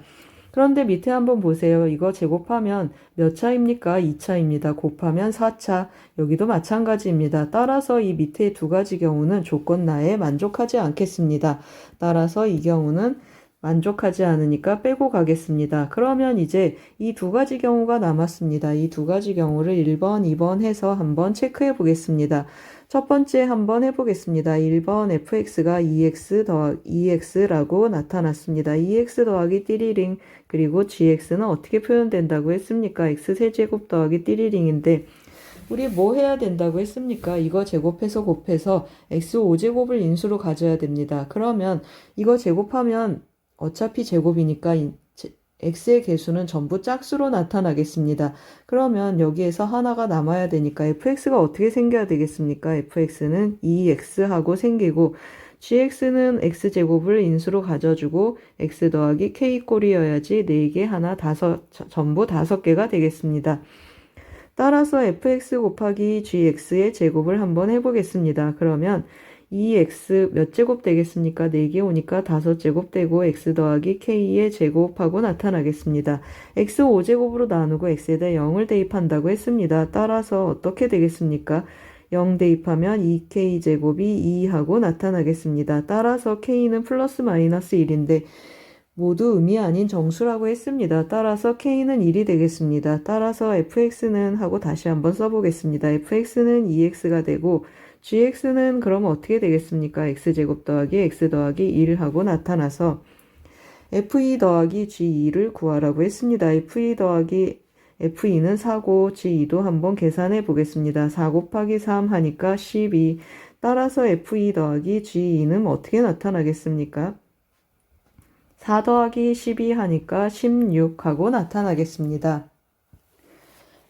그런데 밑에 한번 보세요. 이거 제곱하면 몇 차입니까? 2차입니다. 곱하면 4차. 여기도 마찬가지입니다. 따라서 이 밑에 두 가지 경우는 조건나에 만족하지 않겠습니다. 따라서 이 경우는 만족하지 않으니까 빼고 가겠습니다. 그러면 이제 이 두 가지 경우가 남았습니다. 이 두 가지 경우를 1번, 2번 해서 한번 체크해 보겠습니다. 첫 번째 한번 해보겠습니다. 1번 fx가 2x라고 나타났습니다. 2x 더하기 띠리링 그리고 gx는 어떻게 표현된다고 했습니까? x세제곱 더하기 띠리링인데 우리 뭐 해야 된다고 했습니까? 이거 제곱해서 곱해서 x 5제곱을 인수로 가져야 됩니다. 그러면 이거 제곱하면 어차피 제곱이니까 x의 개수는 전부 짝수로 나타나겠습니다. 그러면 여기에서 하나가 남아야 되니까 fx가 어떻게 생겨야 되겠습니까? fx는 2x하고 생기고 gx는 x제곱을 인수로 가져주고 x 더하기 k꼴이어야지 4개 하나 전부 5개가 되겠습니다. 따라서 fx 곱하기 gx의 제곱을 한번 해보겠습니다. 그러면 2x 몇 제곱 되겠습니까? 4개 오니까 5제곱 되고 x 더하기 k의 제곱하고 나타나겠습니다. x 5제곱으로 나누고 x에다 0을 대입한다고 했습니다. 따라서 어떻게 되겠습니까? 0 대입하면 2k 제곱이 2하고 나타나겠습니다. 따라서 k는 플러스 마이너스 1인데 모두 의미 아닌 정수라고 했습니다. 따라서 k는 1이 되겠습니다. 따라서 fx는 하고 다시 한번 써보겠습니다. fx는 2x가 되고 gx는 그럼 어떻게 되겠습니까? x제곱 더하기 x 더하기 1 하고 나타나서 f2 더하기 g2를 구하라고 했습니다. f2 더하기 f2는 4고 g2도 한번 계산해 보겠습니다. 4 곱하기 3 하니까 12. 따라서 f2 더하기 g2는 어떻게 나타나겠습니까? 4 더하기 12 하니까 16하고 나타나겠습니다.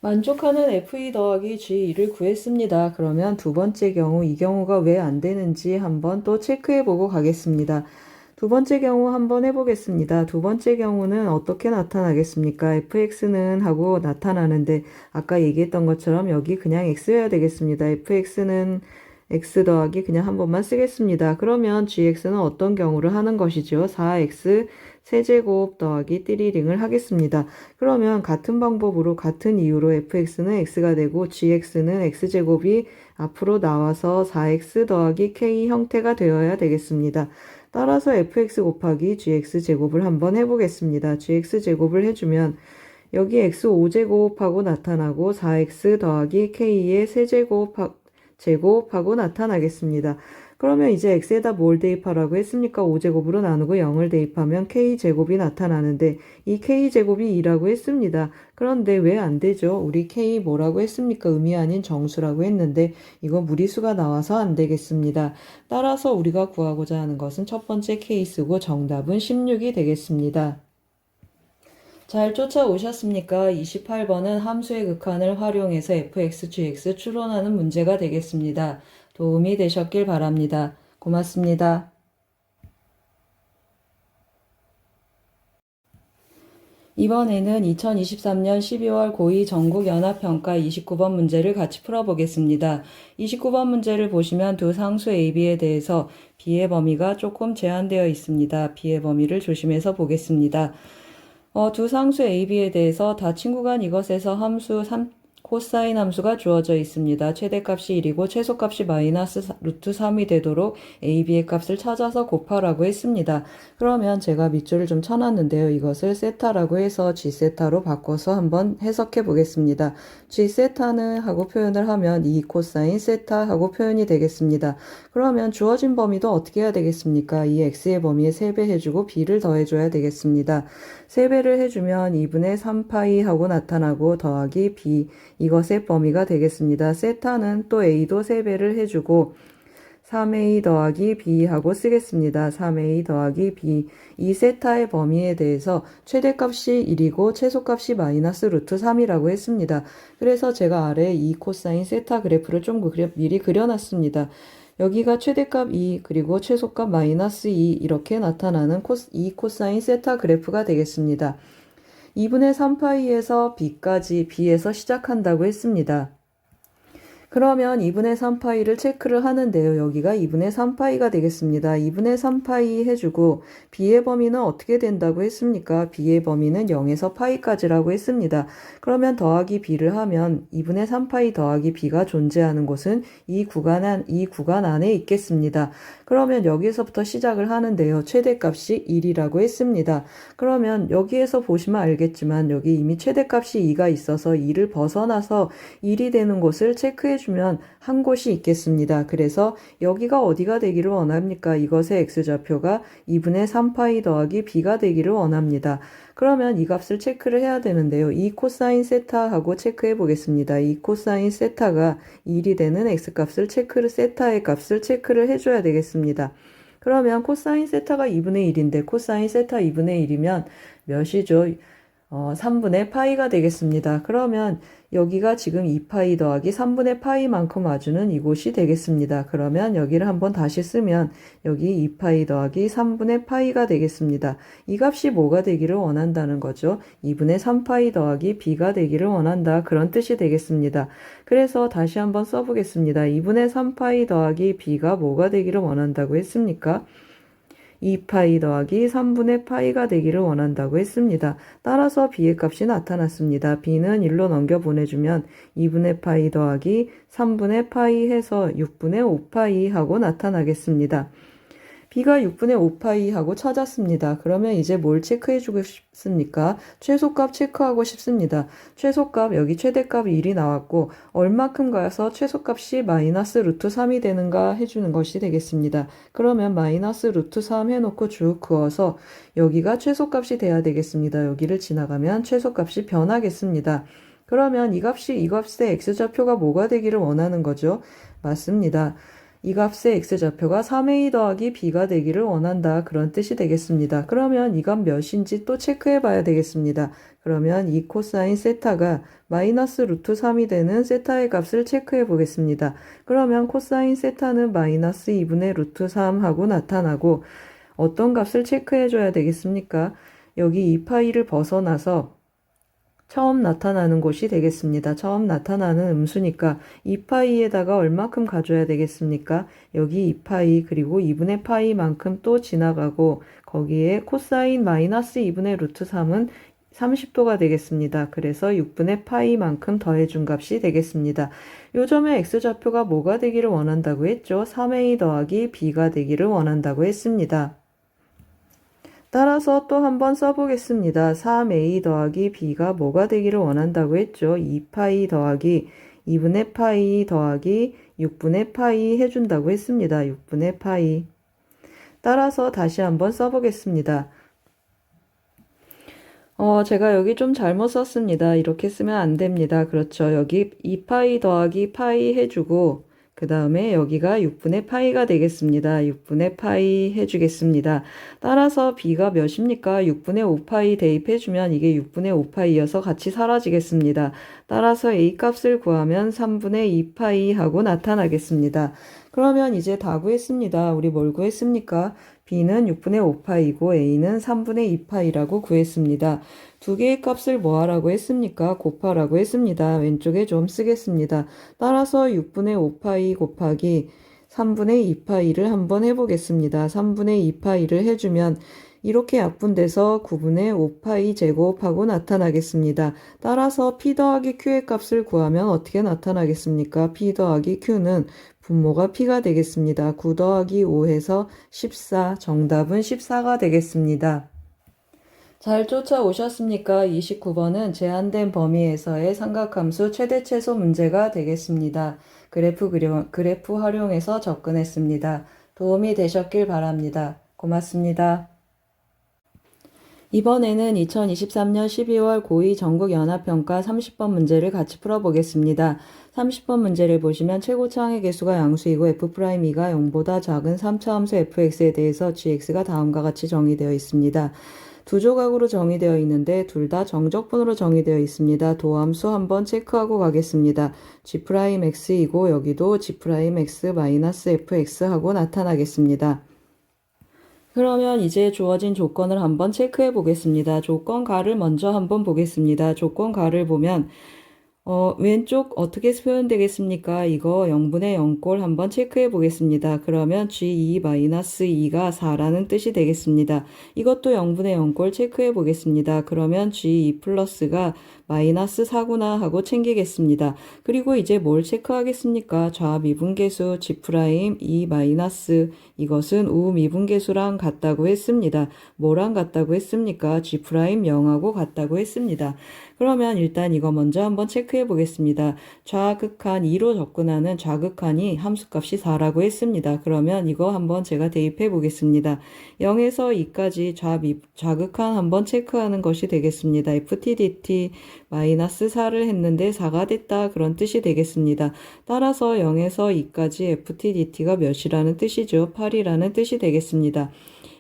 만족하는 f2 더하기 g2를 구했습니다. 그러면 두 번째 경우, 이 경우가 왜 안 되는지 한번 또 체크해 보고 가겠습니다. 두 번째 경우 한번 해보겠습니다. 두 번째 경우는 어떻게 나타나겠습니까? fx는 하고 나타나는데 아까 얘기했던 것처럼 여기 그냥 x여야 되겠습니다. fx는 x 더하기 그냥 한 번만 쓰겠습니다. 그러면 gx는 어떤 경우를 하는 것이죠? 4x 세제곱 더하기 띠리링을 하겠습니다. 그러면 같은 방법으로 같은 이유로 fx는 x가 되고 gx는 x제곱이 앞으로 나와서 4x 더하기 k 형태가 되어야 되겠습니다. 따라서 fx 곱하기 gx제곱을 한번 해보겠습니다. gx제곱을 해주면 여기 x 5제곱하고 나타나고 4x 더하기 k의 제곱하고 나타나겠습니다. 그러면 이제 x에다 뭘 대입하라고 했습니까? 5제곱으로 나누고 0을 대입하면 k제곱이 나타나는데 이 k제곱이 2라고 했습니다. 그런데 왜 안 되죠? 우리 k 뭐라고 했습니까? 의미 아닌 정수라고 했는데 이거 무리수가 나와서 안 되겠습니다. 따라서 우리가 구하고자 하는 것은 첫 번째 케이스고 정답은 16이 되겠습니다. 잘 쫓아오셨습니까? 28번은 함수의 극한을 활용해서 fx, gx 추론하는 문제가 되겠습니다. 도움이 되셨길 바랍니다. 고맙습니다. 이번에는 2023년 12월 고2 전국연합평가 29번 문제를 같이 풀어보겠습니다. 29번 문제를 보시면 두 상수 AB에 대해서 B의 범위가 조금 제한되어 있습니다. B의 범위를 조심해서 보겠습니다. 두 상수 AB에 대해서 다 친구간 이것에서 함수 코사인 함수가 주어져 있습니다. 최대값이 1이고 최소값이 마이너스 루트 3이 되도록 AB의 값을 찾아서 곱하라고 했습니다. 그러면 제가 밑줄을 좀 쳐놨는데요. 이것을 세타라고 해서 G세타로 바꿔서 한번 해석해 보겠습니다. G세타는 하고 표현을 하면 2 코사인 세타 하고 표현이 되겠습니다. 그러면 주어진 범위도 어떻게 해야 되겠습니까? 이 X의 범위에 3배 해주고 B를 더해줘야 되겠습니다. 3배를 해주면 2분의 3파이 하고 나타나고 더하기 B 이것의 범위가 되겠습니다. 세타는 또 A도 3배를 해주고 3A 더하기 B 하고 쓰겠습니다. 3A 더하기 B. 이 세타의 범위에 대해서 최대값이 1이고 최소값이 마이너스 루트 3이라고 했습니다. 그래서 제가 아래 이 코사인 세타 그래프를 좀 미리 그려놨습니다. 여기가 최대값 2 그리고 최소값 마이너스 2 이렇게 나타나는 이 코사인 세타 그래프가 되겠습니다. 2분의 3파이에서 B까지 B에서 시작한다고 했습니다. 그러면 2분의 3파이를 체크를 하는데요. 여기가 2분의 3파이가 되겠습니다. 2분의 3파이 해주고 B의 범위는 어떻게 된다고 했습니까? B의 범위는 0에서 파이까지라고 했습니다. 그러면 더하기 B를 하면 2분의 3파이 더하기 B가 존재하는 곳은 이 구간 안에 있겠습니다. 그러면 여기에서부터 시작을 하는데요. 최대값이 1이라고 했습니다. 그러면 여기에서 보시면 알겠지만 여기 이미 최대값이 2가 있어서 2를 벗어나서 1이 되는 곳을 체크해 주면 한 곳이 있겠습니다. 그래서 여기가 어디가 되기를 원합니까? 이것의 x좌표가 2분의 3파이 더하기 b가 되기를 원합니다. 그러면 이 값을 체크를 해야 되는데요. 이 코사인 세타하고 체크해 보겠습니다. 이 코사인 세타가 1이 되는 x값을 세타의 값을 체크를 해줘야 되겠습니다. 그러면 코사인 세타가 2분의 1인데 코사인 세타 2분의 1이면 몇이죠? 3분의 파이가 되겠습니다. 그러면 여기가 지금 2파이 더하기 3분의 파이만큼 와주는 이곳이 되겠습니다. 그러면 여기를 한번 다시 쓰면 여기 2파이 더하기 3분의 파이가 되겠습니다. 이 값이 뭐가 되기를 원한다는 거죠. 2분의 3파이 더하기 b가 되기를 원한다. 그런 뜻이 되겠습니다. 그래서 다시 한번 써보겠습니다. 2분의 3파이 더하기 b가 뭐가 되기를 원한다고 했습니까? 2파이 더하기 3분의 파이가 되기를 원한다고 했습니다. 따라서 b의 값이 나타났습니다. b는 1로 넘겨 보내주면 2분의 파이 더하기 3분의 파이 해서 6분의 5파이 하고 나타나겠습니다. b가 6분의 5파이 하고 찾았습니다. 그러면 이제 뭘 체크해 주고 싶습니까? 최소값 체크하고 싶습니다. 최소값 여기 최대값이 1이 나왔고 얼마큼 가서 최소값이 마이너스 루트 3이 되는가 해주는 것이 되겠습니다. 그러면 마이너스 루트 3 해놓고 쭉 그어서 여기가 최소값이 돼야 되겠습니다. 여기를 지나가면 최소값이 변하겠습니다. 그러면 이 값의 x좌표가 뭐가 되기를 원하는 거죠? 맞습니다. 이 값의 x좌표가 3a 더하기 b가 되기를 원한다. 그런 뜻이 되겠습니다. 그러면 이 값 몇인지 또 체크해 봐야 되겠습니다. 그러면 이 코사인 세타가 마이너스 루트 3이 되는 세타의 값을 체크해 보겠습니다. 그러면 코사인 세타는 마이너스 2분의 루트 3 하고 나타나고 어떤 값을 체크해 줘야 되겠습니까? 여기 2파이를 벗어나서 처음 나타나는 곳이 되겠습니다. 처음 나타나는 음수니까 2파이에다가 얼마큼 가져야 되겠습니까? 여기 2파이 그리고 2분의 파이만큼 또 지나가고 거기에 코사인 마이너스 2분의 루트 3은 30도가 되겠습니다. 그래서 6분의 파이만큼 더해준 값이 되겠습니다. 요점의 x좌표가 뭐가 되기를 원한다고 했죠? 3a 더하기 b가 되기를 원한다고 했습니다. 따라서 또 한번 써보겠습니다. 3a 더하기 b가 뭐가 되기를 원한다고 했죠? 2파이 더하기 2분의 파이 더하기 6분의 파이 해준다고 했습니다. 6분의 파이. 따라서 다시 한번 써보겠습니다. 제가 여기 좀 잘못 썼습니다. 이렇게 쓰면 안 됩니다. 그렇죠. 여기 2파이 더하기 파이 해주고 그 다음에 여기가 6분의 파이가 되겠습니다. 6분의 파이 해주겠습니다. 따라서 b가 몇입니까? 6분의 5파이 대입해주면 이게 6분의 5파이여서 같이 사라지겠습니다. 따라서 a 값을 구하면 3분의 2파이 하고 나타나겠습니다. 그러면 이제 다 구했습니다. 우리 뭘 구했습니까? b는 6분의 5파이고 a는 3분의 2파이라고 구했습니다. 두 개의 값을 뭐 하라고 했습니까? 곱하라고 했습니다. 왼쪽에 좀 쓰겠습니다. 따라서 6분의 5파이 곱하기 3분의 2파이를 한번 해보겠습니다. 3분의 2파이를 해주면 이렇게 약분돼서 9분의 5파이 제곱하고 나타나겠습니다. 따라서 p 더하기 q의 값을 구하면 어떻게 나타나겠습니까? p 더하기 q는 분모가 p가 되겠습니다. 9 더하기 5해서 14, 정답은 14가 되겠습니다. 잘 쫓아오셨습니까? 29번은 제한된 범위에서의 삼각함수 최대 최소 문제가 되겠습니다. 그래프 활용해서 접근했습니다. 도움이 되셨길 바랍니다. 고맙습니다. 이번에는 2023년 12월 고2 전국연합평가 30번 문제를 같이 풀어보겠습니다. 30번 문제를 보시면 최고차항의 개수가 양수이고 F'E가 0보다 작은 3차 함수 fx에 대해서 gx가 다음과 같이 정의되어 있습니다. 두 조각으로 정의되어 있는데 둘 다 정적분으로 정의되어 있습니다. 도함수 한번 체크하고 가겠습니다. g'x이고 여기도 g'x-fx 하고 나타나겠습니다. 그러면 이제 주어진 조건을 한번 체크해 보겠습니다. 조건 가를 먼저 한번 보겠습니다. 조건 가를 보면 왼쪽 어떻게 표현되겠습니까? 이거 0분의 0꼴 한번 체크해 보겠습니다. 그러면 G2-2가 4라는 뜻이 되겠습니다. 이것도 0분의 0꼴 체크해 보겠습니다. 그러면 G2 플러스가 마이너스 4구나 하고 챙기겠습니다. 그리고 이제 뭘 체크하겠습니까? 좌미분계수 G'2 마이너스 이것은 우미분계수랑 같다고 했습니다. 뭐랑 같다고 했습니까? G'0하고 같다고 했습니다. 그러면 일단 이거 먼저 한번 체크해 보겠습니다. 좌극한 2로 접근하는 좌극한이 함수값이 4라고 했습니다. 그러면 이거 한번 제가 대입해 보겠습니다. 0에서 2까지 좌극한 한번 체크하는 것이 되겠습니다. ftdt 마이너스 4를 했는데 4가 됐다 그런 뜻이 되겠습니다. 따라서 0에서 2까지 ftdt가 몇이라는 뜻이죠? 8이라는 뜻이 되겠습니다.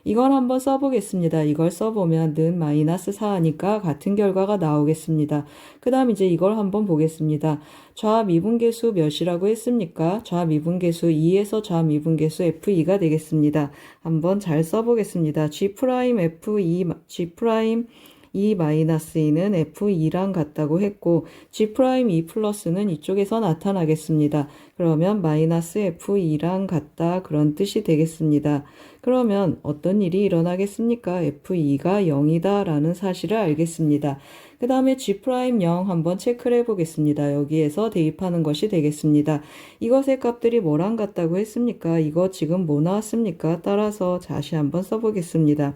이걸 한번 써보겠습니다. 이걸 써보면 는 마이너스 4하니까 같은 결과가 나오겠습니다. 그 다음 이제 이걸 한번 보겠습니다. 좌미분계수 몇이라고 했습니까? 좌미분계수 2에서 좌미분계수 F2가 되겠습니다. 한번 잘 써보겠습니다. G'2-2는 F2랑 같다고 했고 G'2 플러스는 이쪽에서 나타나겠습니다. 그러면 마이너스 F2랑 같다 그런 뜻이 되겠습니다. 그러면 어떤 일이 일어나겠습니까? F2가 0이다 라는 사실을 알겠습니다. 그 다음에 G'0 한번 체크를 해보겠습니다. 여기에서 대입하는 것이 되겠습니다. 이것의 값들이 뭐랑 같다고 했습니까? 이거 지금 뭐 나왔습니까? 따라서 다시 한번 써보겠습니다.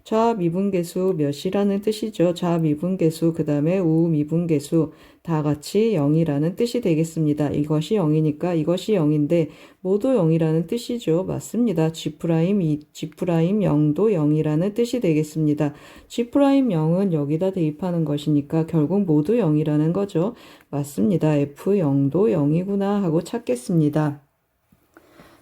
좌미분계수 몇이라는 뜻이죠. 좌미분계수 그 다음에 우미분계수 다 같이 0이라는 뜻이 되겠습니다. 이것이 0이니까 이것이 0인데 모두 0이라는 뜻이죠. 맞습니다. G'0도 0이라는 뜻이 되겠습니다. G'0은 여기다 대입하는 것이니까 결국 모두 0이라는 거죠. 맞습니다. F0도 0이구나 하고 찾겠습니다.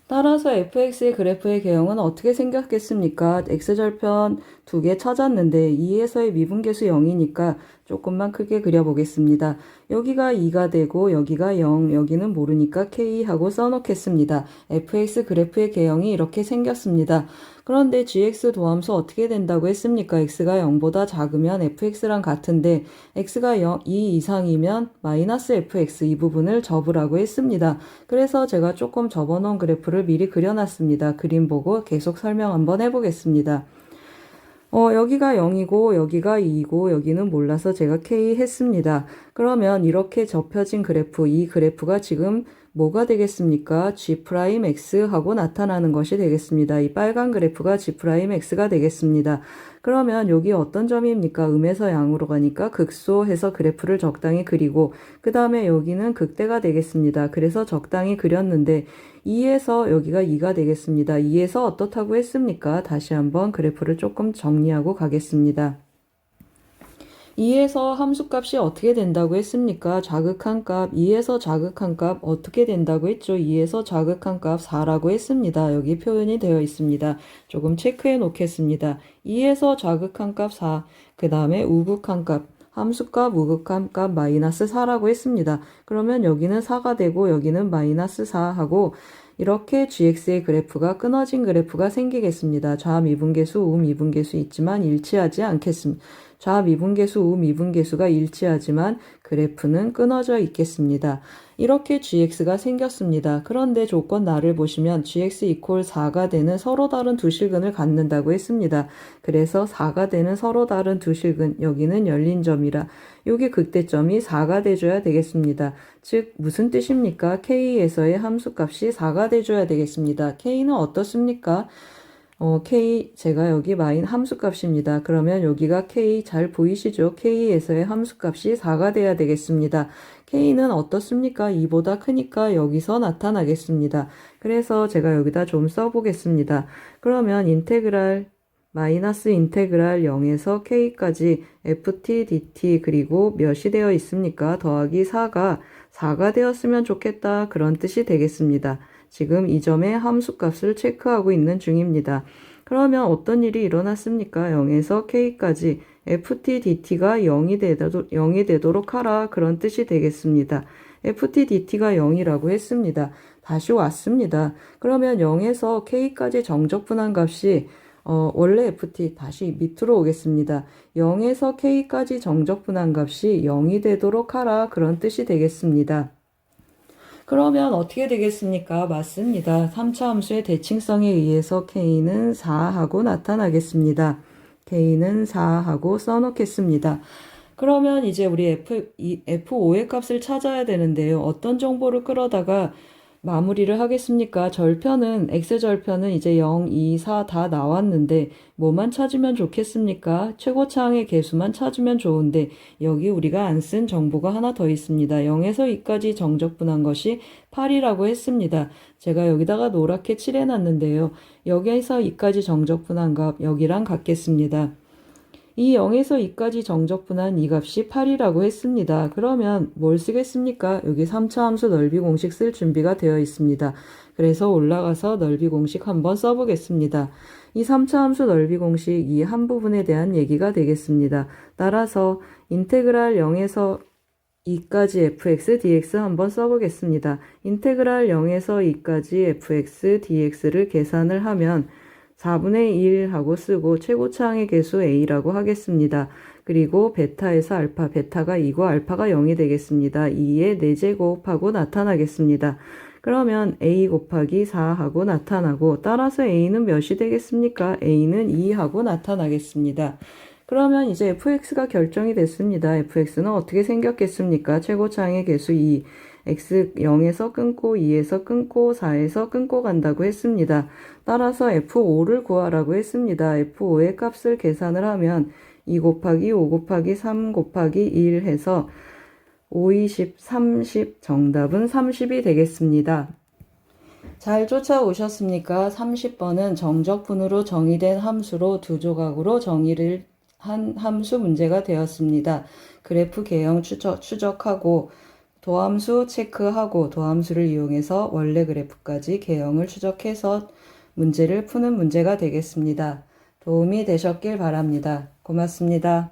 따라서 fx의 그래프의 개형은 어떻게 생겼겠습니까? x절편 두 개 찾았는데 2에서의 미분계수 0이니까 조금만 크게 그려보겠습니다. 여기가 2가 되고 여기가 0, 여기는 모르니까 k 하고 써놓겠습니다. fx 그래프의 개형이 이렇게 생겼습니다. 그런데 gx 도함수 어떻게 된다고 했습니까? x가 0보다 작으면 fx랑 같은데 x가 2 이상이면 마이너스 fx 이 부분을 접으라고 했습니다. 그래서 제가 조금 접어놓은 그래프를 미리 그려놨습니다. 그림 보고 계속 설명 한번 해보겠습니다. 여기가 0이고 여기가 2이고 여기는 몰라서 제가 K 했습니다. 그러면 이렇게 접혀진 그래프, 이 그래프가 지금 뭐가 되겠습니까? G'(X) 하고 나타나는 것이 되겠습니다. 이 빨간 그래프가 G'(X가 되겠습니다. 그러면 여기 어떤 점입니까? 음에서 양으로 가니까 극소해서 그래프를 적당히 그리고 그 다음에 여기는 극대가 되겠습니다. 그래서 적당히 그렸는데 2에서 여기가 2가 되겠습니다. 2에서 어떻다고 했습니까? 다시 한번 그래프를 조금 정리하고 가겠습니다. 2에서 함수값이 어떻게 된다고 했습니까? 자극한 값, 2에서 자극한 값 어떻게 된다고 했죠? 2에서 자극한 값 4라고 했습니다. 여기 표현이 되어 있습니다. 조금 체크해 놓겠습니다. 2에서 자극한 값 4, 그 다음에 우극한 값, 함수값, 우극한 값 마이너스 4라고 했습니다. 그러면 여기는 4가 되고 여기는 마이너스 4 하고 이렇게 gx의 그래프가 끊어진 그래프가 생기겠습니다. 좌미분계수, 우미분계수 있지만 일치하지 않겠습니다. 좌미분계수, 우미분계수가 일치하지만 그래프는 끊어져 있겠습니다. 이렇게 gx가 생겼습니다. 그런데 조건 나를 보시면 gx 이퀄 4가 되는 서로 다른 두 실근을 갖는다고 했습니다. 그래서 4가 되는 서로 다른 두 실근, 여기는 열린 점이라 여기 극대점이 4가 돼줘야 되겠습니다. 즉 무슨 뜻입니까? k에서의 함수값이 4가 돼줘야 되겠습니다. k는 어떻습니까? k 제가 여기 마인 함수값입니다. 그러면 여기가 k 잘 보이시죠? k에서의 함수값이 4가 돼야 되겠습니다. k는 어떻습니까? 2보다 크니까 여기서 나타나겠습니다. 그래서 제가 여기다 좀 써보겠습니다. 그러면 인테그랄 마이너스 인테그랄 0에서 k까지 ft dt 그리고 몇이 되어 있습니까? 더하기 4가 되었으면 좋겠다. 그런 뜻이 되겠습니다. 지금 이 점의 함수값을 체크하고 있는 중입니다. 그러면 어떤 일이 일어났습니까? 0에서 k까지 ft dt가 0이 되도록 하라. 그런 뜻이 되겠습니다. ft dt가 0이라고 했습니다. 다시 왔습니다. 그러면 0에서 k까지 정적분한 값이 원래 ft 다시 밑으로 오겠습니다. 0에서 k까지 정적분한 값이 0이 되도록 하라. 그런 뜻이 되겠습니다. 그러면 어떻게 되겠습니까? 맞습니다. 3차 함수의 대칭성에 의해서 k는 4하고 나타나겠습니다. k는 4하고 써놓겠습니다. 그러면 이제 우리 F5의 값을 찾아야 되는데요. 어떤 정보를 끌어다가 마무리를 하겠습니까? 절편은 x절편은 이제 0, 2, 4 다 나왔는데 뭐만 찾으면 좋겠습니까? 최고차항의 개수만 찾으면 좋은데 여기 우리가 안 쓴 정보가 하나 더 있습니다. 0에서 2까지 정적분한 것이 8이라고 했습니다. 제가 여기다가 노랗게 칠해놨는데요. 여기에서 2까지 정적분한 값 여기랑 같겠습니다. 이 0에서 2까지 정적분한 이 값이 8이라고 했습니다. 그러면 뭘 쓰겠습니까? 여기 3차 함수 넓이 공식 쓸 준비가 되어 있습니다. 그래서 올라가서 넓이 공식 한번 써보겠습니다. 이 3차 함수 넓이 공식 이 한 부분에 대한 얘기가 되겠습니다. 따라서 인테그랄 0에서 2까지 fx dx 한번 써보겠습니다. 인테그랄 0에서 2까지 fx dx를 계산을 하면 4분의 1 하고 쓰고 최고차항의 개수 a라고 하겠습니다. 그리고 베타에서 알파, 베타가 2고 알파가 0이 되겠습니다. 2의 4제곱 하고 나타나겠습니다. 그러면 a 곱하기 4 하고 나타나고 따라서 a는 몇이 되겠습니까? a는 2 하고 나타나겠습니다. 그러면 이제 fx가 결정이 됐습니다. fx는 어떻게 생겼겠습니까? 최고차항의 개수 2. x 0에서 끊고 2에서 끊고 4에서 끊고 간다고 했습니다. 따라서 f5를 구하라고 했습니다. f5의 값을 계산을 하면 2 곱하기 5 곱하기 3 곱하기 1 해서 5, 20, 30 정답은 30이 되겠습니다. 잘 쫓아오셨습니까? 30번은 정적분으로 정의된 함수로 두 조각으로 정의를 한 함수 문제가 되었습니다. 그래프 개형 추적하고 도함수 체크하고 도함수를 이용해서 원래 그래프까지 개형을 추적해서 문제를 푸는 문제가 되겠습니다. 도움이 되셨길 바랍니다. 고맙습니다.